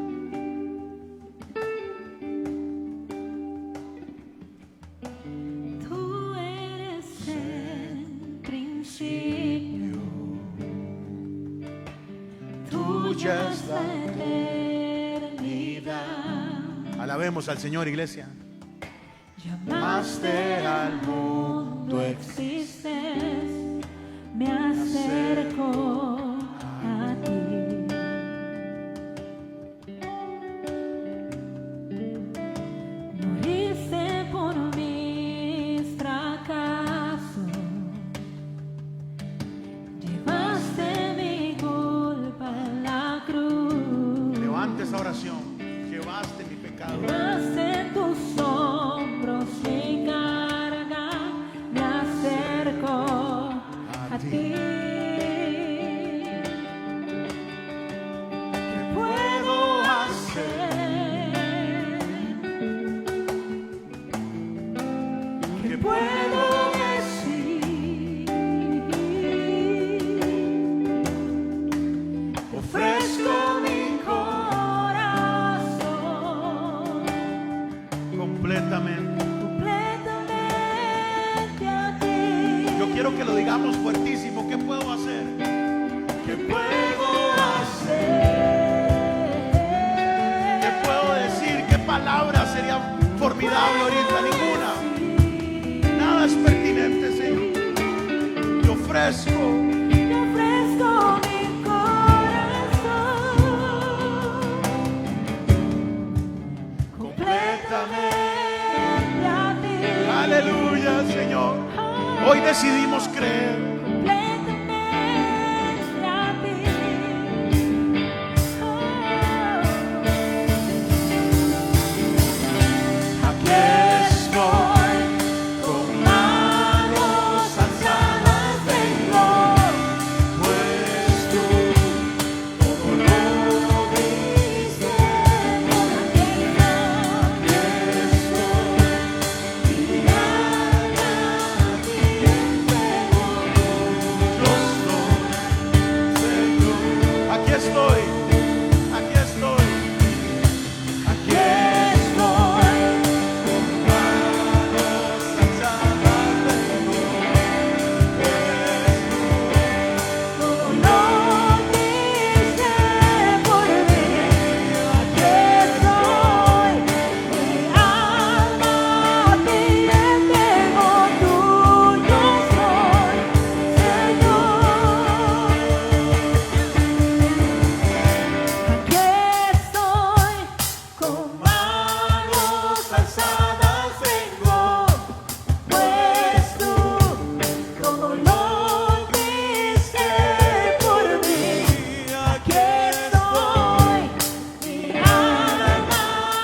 Tú eres el principio, tuya es la eternidad. Alabemos al Señor, iglesia. Llamaste al mundo, existes, me acerco a ti. Moriste por mis fracasos, llevaste mi culpa en la cruz. Levante esa oración. Llevaste mi pecado. Llevaste tus hombros mi carga, me acerco a ti. ¿Qué puedo hacer? ¿Qué puedo decir? Ofrezco mi corazón Completamente. completamente a ti. Yo quiero que lo digamos fuertísimo. ¿Qué puedo hacer? ¿Qué puedo hacer? ¿Qué puedo decir? ¿Qué palabra sería formidable ahorita? Ninguna. Nada es pertinente, Señor. Te ofrezco. Te ofrezco mi corazón completamente a ti. Aleluya, Señor. Hoy decidimos creer. Completamente a ti. Aquí estoy con manos alzadas, vengo, pues tú todo lo diste por mí. Aquí estoy, mi alma a ti entrego. Yo soy, Señor. Aquí estoy. Aquí estoy. Aquí estoy. Todo lo diste por mí. Aquí estoy, mi alma a ti entrego, tuyo soy, Señor. Aquí estoy, con manos alzadas vengo, pues tú todo lo diste por mí. Aquí estoy, mi alma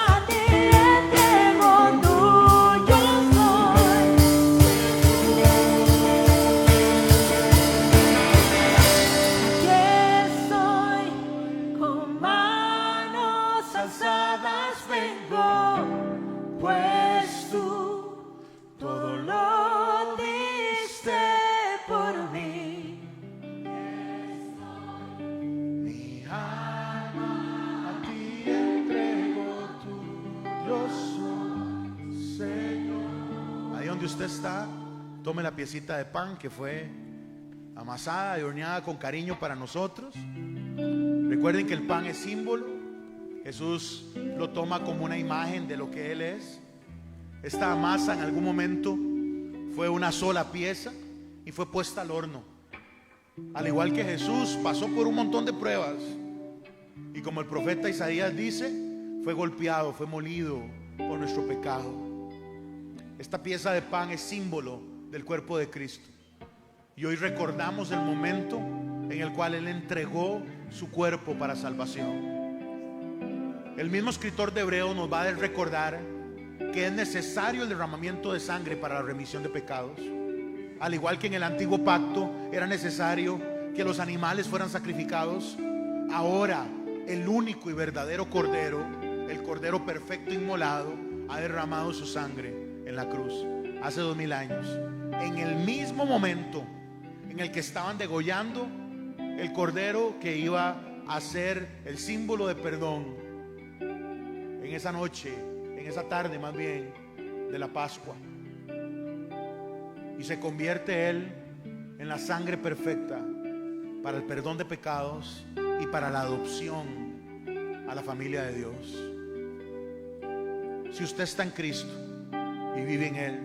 a ti entrego, tuyo soy. Aquí estoy, con manos alzadas vengo, pues tú todo lo diste por mí. Mi alma a ti entrego, tuyo soy, Señor. Ahí donde usted está, tome la piecita de pan que fue amasada y horneada con cariño para nosotros. Recuerden que el pan es símbolo. Jesús lo toma como una imagen de lo que Él es. Esta masa en algún momento fue una sola pieza y fue puesta al horno. Al igual que Jesús pasó por un montón de pruebas, y como el profeta Isaías dice, fue golpeado, fue molido por nuestro pecado. Esta pieza de pan es símbolo del cuerpo de Cristo, y hoy recordamos el momento en el cual Él entregó su cuerpo para salvación. El mismo escritor de Hebreos nos va a recordar que es necesario el derramamiento de sangre para la remisión de pecados. Al igual que en el antiguo pacto era necesario que los animales fueran sacrificados, ahora el único y verdadero cordero, el cordero perfecto inmolado, ha derramado su sangre en la cruz hace 2000 años. En el mismo momento en el que estaban degollando el cordero que iba a ser el símbolo de perdón. En esa noche, en esa tarde más bien, de la Pascua. Y se convierte Él en la sangre perfecta para el perdón de pecados y para la adopción a la familia de Dios. Si usted está en Cristo y vive en Él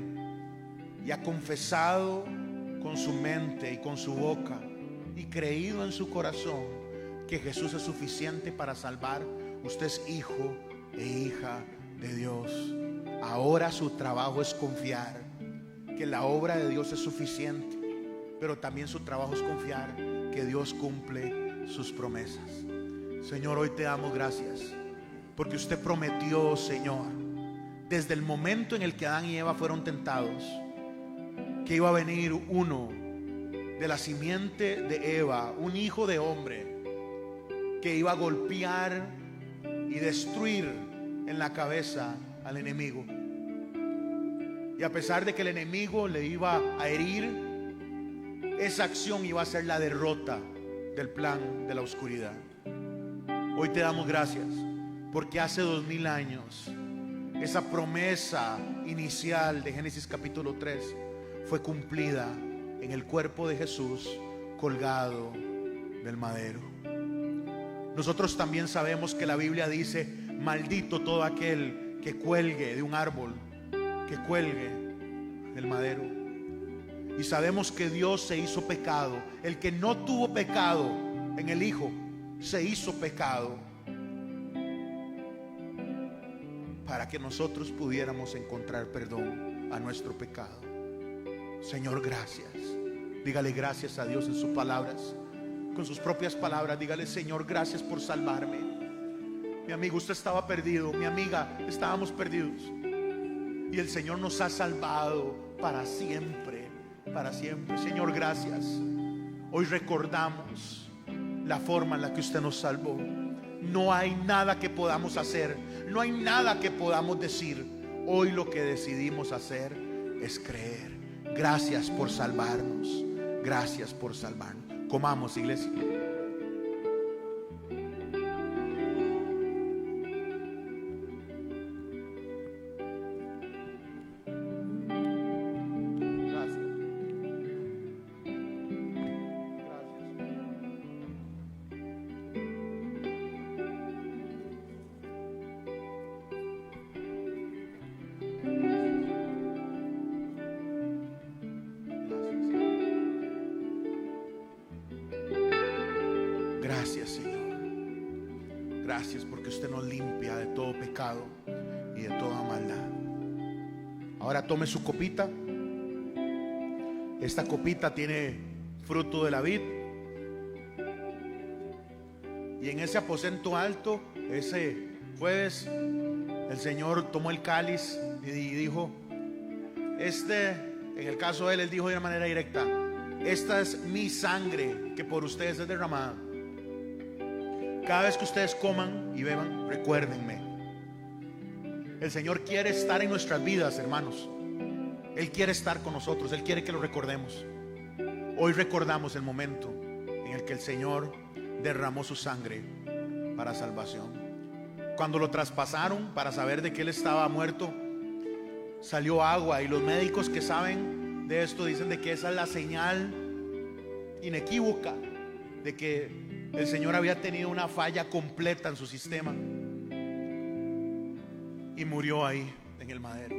y ha confesado con su mente y con su boca y creído en su corazón que Jesús es suficiente para salvar, usted es hijo e hija de Dios. Ahora su trabajo es confiar que la obra de Dios es suficiente, pero también su trabajo es confiar que Dios cumple sus promesas. Señor, hoy te damos gracias porque usted prometió, Señor, desde el momento en el que Adán y Eva fueron tentados, que iba a venir uno de la simiente de Eva, un hijo de hombre, que iba a golpear y destruir en la cabeza al enemigo. Y a pesar de que el enemigo le iba a herir, esa acción iba a ser la derrota del plan de la oscuridad. Hoy te damos gracias porque hace 2000 años esa promesa inicial de Génesis capítulo 3 fue cumplida en el cuerpo de Jesús colgado del madero. Nosotros también sabemos que la Biblia dice: maldito todo aquel que cuelgue de un árbol, que cuelgue del madero. Y sabemos que Dios se hizo pecado. El que no tuvo pecado en el Hijo se hizo pecado para que nosotros pudiéramos encontrar perdón a nuestro pecado. Señor, gracias. Dígale gracias a Dios en sus palabras, con sus propias palabras. Dígale: Señor, gracias por salvarme. Mi amigo, usted estaba perdido. Mi amiga, estábamos perdidos. Y el Señor nos ha salvado para siempre, para siempre. Señor, gracias. Hoy recordamos la forma en la que usted nos salvó. No hay nada que podamos hacer, no hay nada que podamos decir. Hoy lo que decidimos hacer es creer. Gracias por salvarnos. Gracias por salvarnos. Comamos, iglesia. Gracias, Señor. Gracias porque usted nos limpia de todo pecado y de toda maldad. Ahora tome su copita. Esta copita tiene fruto de la vid. Y en ese aposento alto, ese jueves, el Señor tomó el cáliz y dijo: en el caso de él dijo de una manera directa: esta es mi sangre que por ustedes es derramada. Cada vez que ustedes coman y beban, recuérdenme. El Señor quiere estar en nuestras vidas, hermanos. Él quiere estar con nosotros. Él quiere que lo recordemos. Hoy recordamos el momento en el que el Señor derramó su sangre para salvación. Cuando lo traspasaron para saber de que Él estaba muerto, salió agua. Y los médicos que saben de esto dicen de que esa es la señal inequívoca de que el Señor había tenido una falla completa en su sistema y murió ahí en el madero.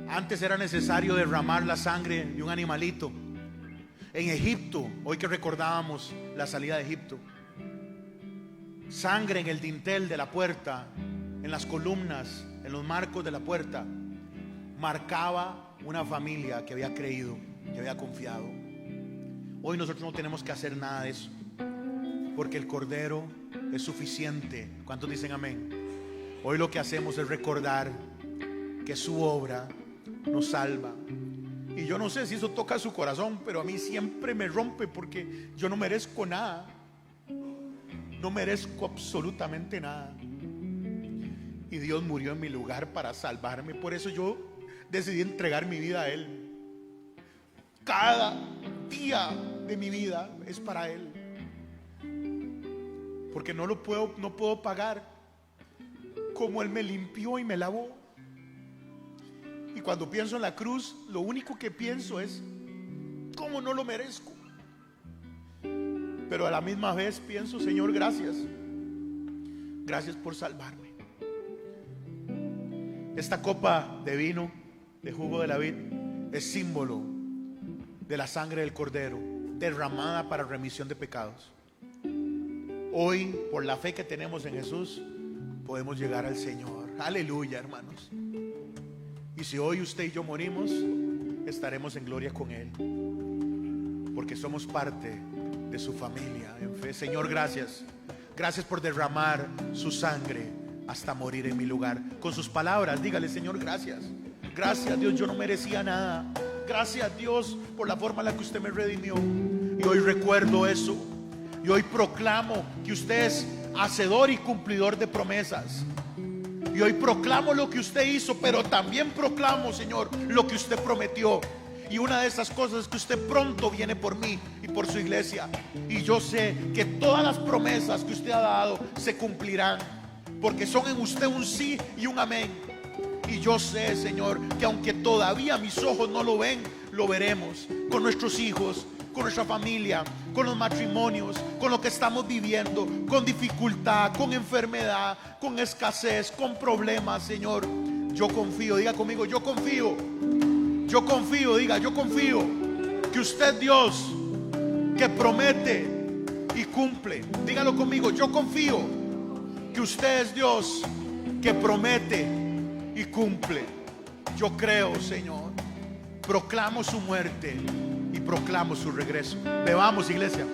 Antes era necesario derramar la sangre de un animalito. En Egipto, hoy que recordábamos la salida de Egipto, sangre en el dintel de la puerta, en las columnas, en los marcos de la puerta, marcaba una familia que había creído, que había confiado. Hoy nosotros no tenemos que hacer nada de eso, porque el Cordero es suficiente. ¿Cuántos dicen amén? Hoy lo que hacemos es recordar que su obra nos salva. Y yo no sé si eso toca su corazón, pero a mí siempre me rompe porque yo no merezco nada. No merezco absolutamente nada. Y Dios murió en mi lugar para salvarme. Por eso yo decidí entregar mi vida a Él. cada día de mi vida es para Él. Porque no puedo pagar como Él me limpió y me lavó. Y cuando pienso en la cruz, lo único que pienso es cómo no lo merezco. Pero a la misma vez pienso, Señor, gracias. Gracias por salvarme. Esta copa de vino, de jugo de la vid, es símbolo de la sangre del Cordero derramada para remisión de pecados. Hoy, por la fe que tenemos en Jesús, podemos llegar al Señor. Aleluya, hermanos. Y si hoy usted y yo morimos, estaremos en gloria con Él, porque somos parte de su familia en fe. Señor, gracias. Gracias por derramar su sangre hasta morir en mi lugar. Con sus palabras, dígale: Señor, gracias. Gracias, Dios, yo no merecía nada. Gracias, Dios, por la forma en la que usted me redimió. Y hoy recuerdo eso. Y hoy proclamo que usted es hacedor y cumplidor de promesas. Y hoy proclamo lo que usted hizo, pero también proclamo, Señor, lo que usted prometió. Y una de esas cosas es que usted pronto viene por mí y por su iglesia. Y yo sé que todas las promesas que usted ha dado se cumplirán, porque son en usted un sí y un amén. Y yo sé, Señor, que aunque todavía mis ojos no lo ven, lo veremos con nuestros hijos, con nuestra familia, con los matrimonios, con lo que estamos viviendo, con dificultad, con enfermedad, con escasez, con problemas, Señor. Yo confío, diga conmigo, yo confío. Yo confío, diga, yo confío que usted es Dios que promete y cumple. Dígalo conmigo, yo confío que usted es Dios que promete y cumple. Yo creo, Señor. Proclamo su muerte y proclamo su regreso. Bebamos, iglesia.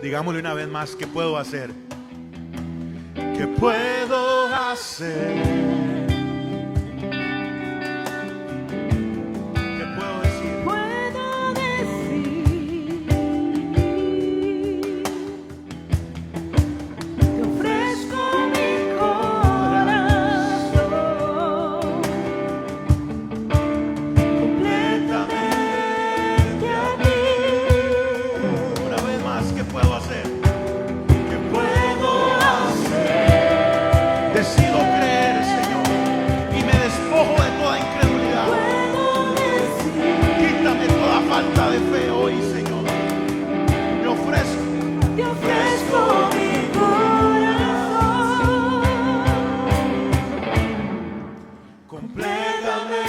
Digámosle una vez más: ¿qué puedo hacer? ¿Qué puedo hacer? ¿Qué puedo decir? Puedo decir, te ofrezco mi corazón completamente a ti. Una vez más, ¿qué puedo hacer? ¿Qué Puedo hacer, Decido creer, Señor, y me despojo de toda incredulidad. puedo decir, Quítame toda falta de fe hoy, Señor. Me ofrezco. te ofrezco mi corazón Completamente.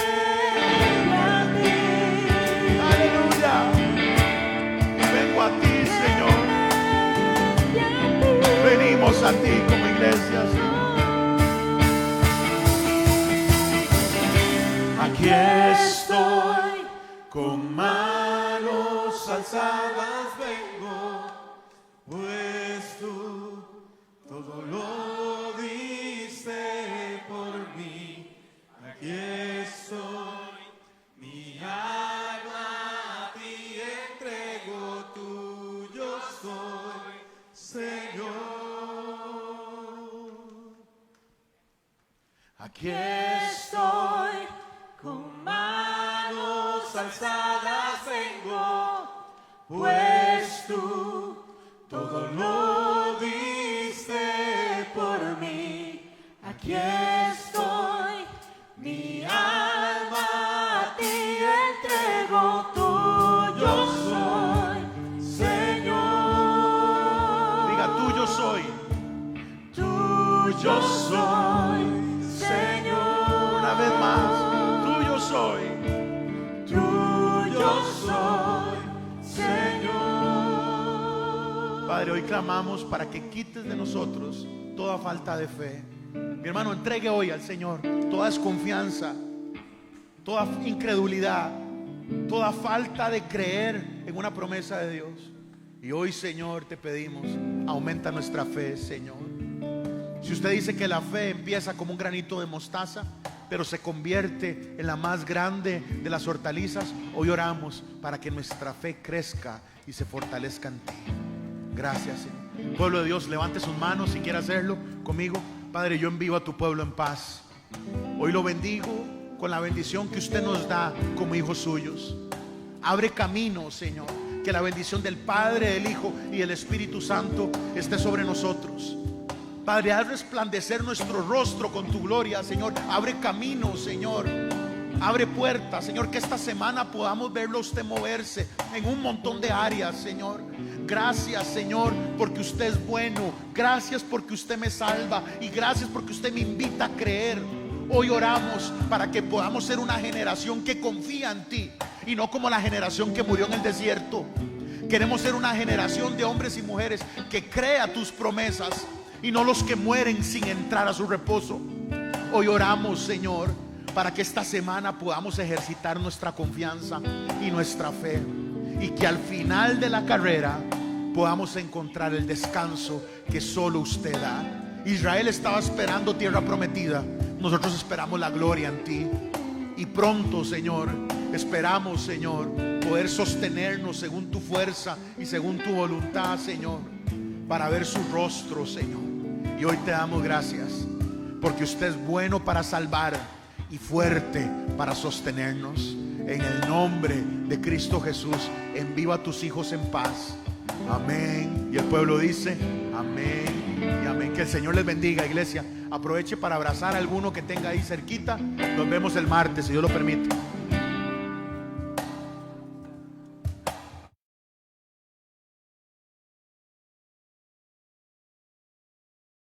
a ti. Aleluya. Y vengo a ti, Señor. Venimos a ti como iglesia, Señor. Aquí estoy con manos alzadas, vengo, pues tú todo lo diste por mí. Aquí estoy, mi alma a ti entrego, tuyo soy, Señor. Aquí Estoy con manos alzadas, vengo, pues tú todo lo diste por mí. Aquí estoy, mi alma a ti entrego, tuyo soy, Señor. diga, tuyo soy, Tuyo soy, Señor. una vez más, tuyo soy. Tuyo soy, Señor. Padre, hoy clamamos para que quites de nosotros toda falta de fe. Mi hermano, entregue hoy al Señor toda desconfianza, toda incredulidad, toda falta de creer en una promesa de Dios. Y hoy, Señor, te pedimos, aumenta nuestra fe, Señor. Si usted dice que la fe empieza como un granito de mostaza, pero se convierte en la más grande de las hortalizas, hoy oramos para que nuestra fe crezca y se fortalezca en ti. Gracias, Señor. Pueblo de Dios, levante sus manos si quiere hacerlo conmigo. Padre, yo envío a tu pueblo en paz. Hoy lo bendigo con la bendición que usted nos da como hijos suyos. Abre camino, Señor, que la bendición del Padre, del Hijo y del Espíritu Santo esté sobre nosotros. Padre, haz resplandecer nuestro rostro con tu gloria, Señor. Abre camino, Señor. Abre puertas, Señor, que esta semana podamos verlo a usted moverse en un montón de áreas, Señor. Gracias, Señor, porque usted es bueno. Gracias porque usted me salva. Y gracias porque usted me invita a creer. Hoy oramos para que podamos ser una generación que confía en ti y no como la generación que murió en el desierto. Queremos ser una generación de hombres y mujeres que crea tus promesas y no los que mueren sin entrar a su reposo. Hoy oramos, Señor, para que esta semana podamos ejercitar nuestra confianza y nuestra fe, y que al final de la carrera podamos encontrar el descanso que solo usted da. Israel estaba esperando tierra prometida. Nosotros esperamos la gloria en ti. Y pronto, Señor, esperamos, Señor, poder sostenernos según tu fuerza y según tu voluntad, Señor, para ver su rostro, Señor. Y hoy te damos gracias porque usted es bueno para salvar y fuerte para sostenernos. En el nombre de Cristo Jesús, envía a tus hijos en paz. Amén. Y el pueblo dice amén y amén. Que el Señor les bendiga, iglesia. Aproveche para abrazar a alguno que tenga ahí cerquita. Nos vemos el martes, si Dios lo permite.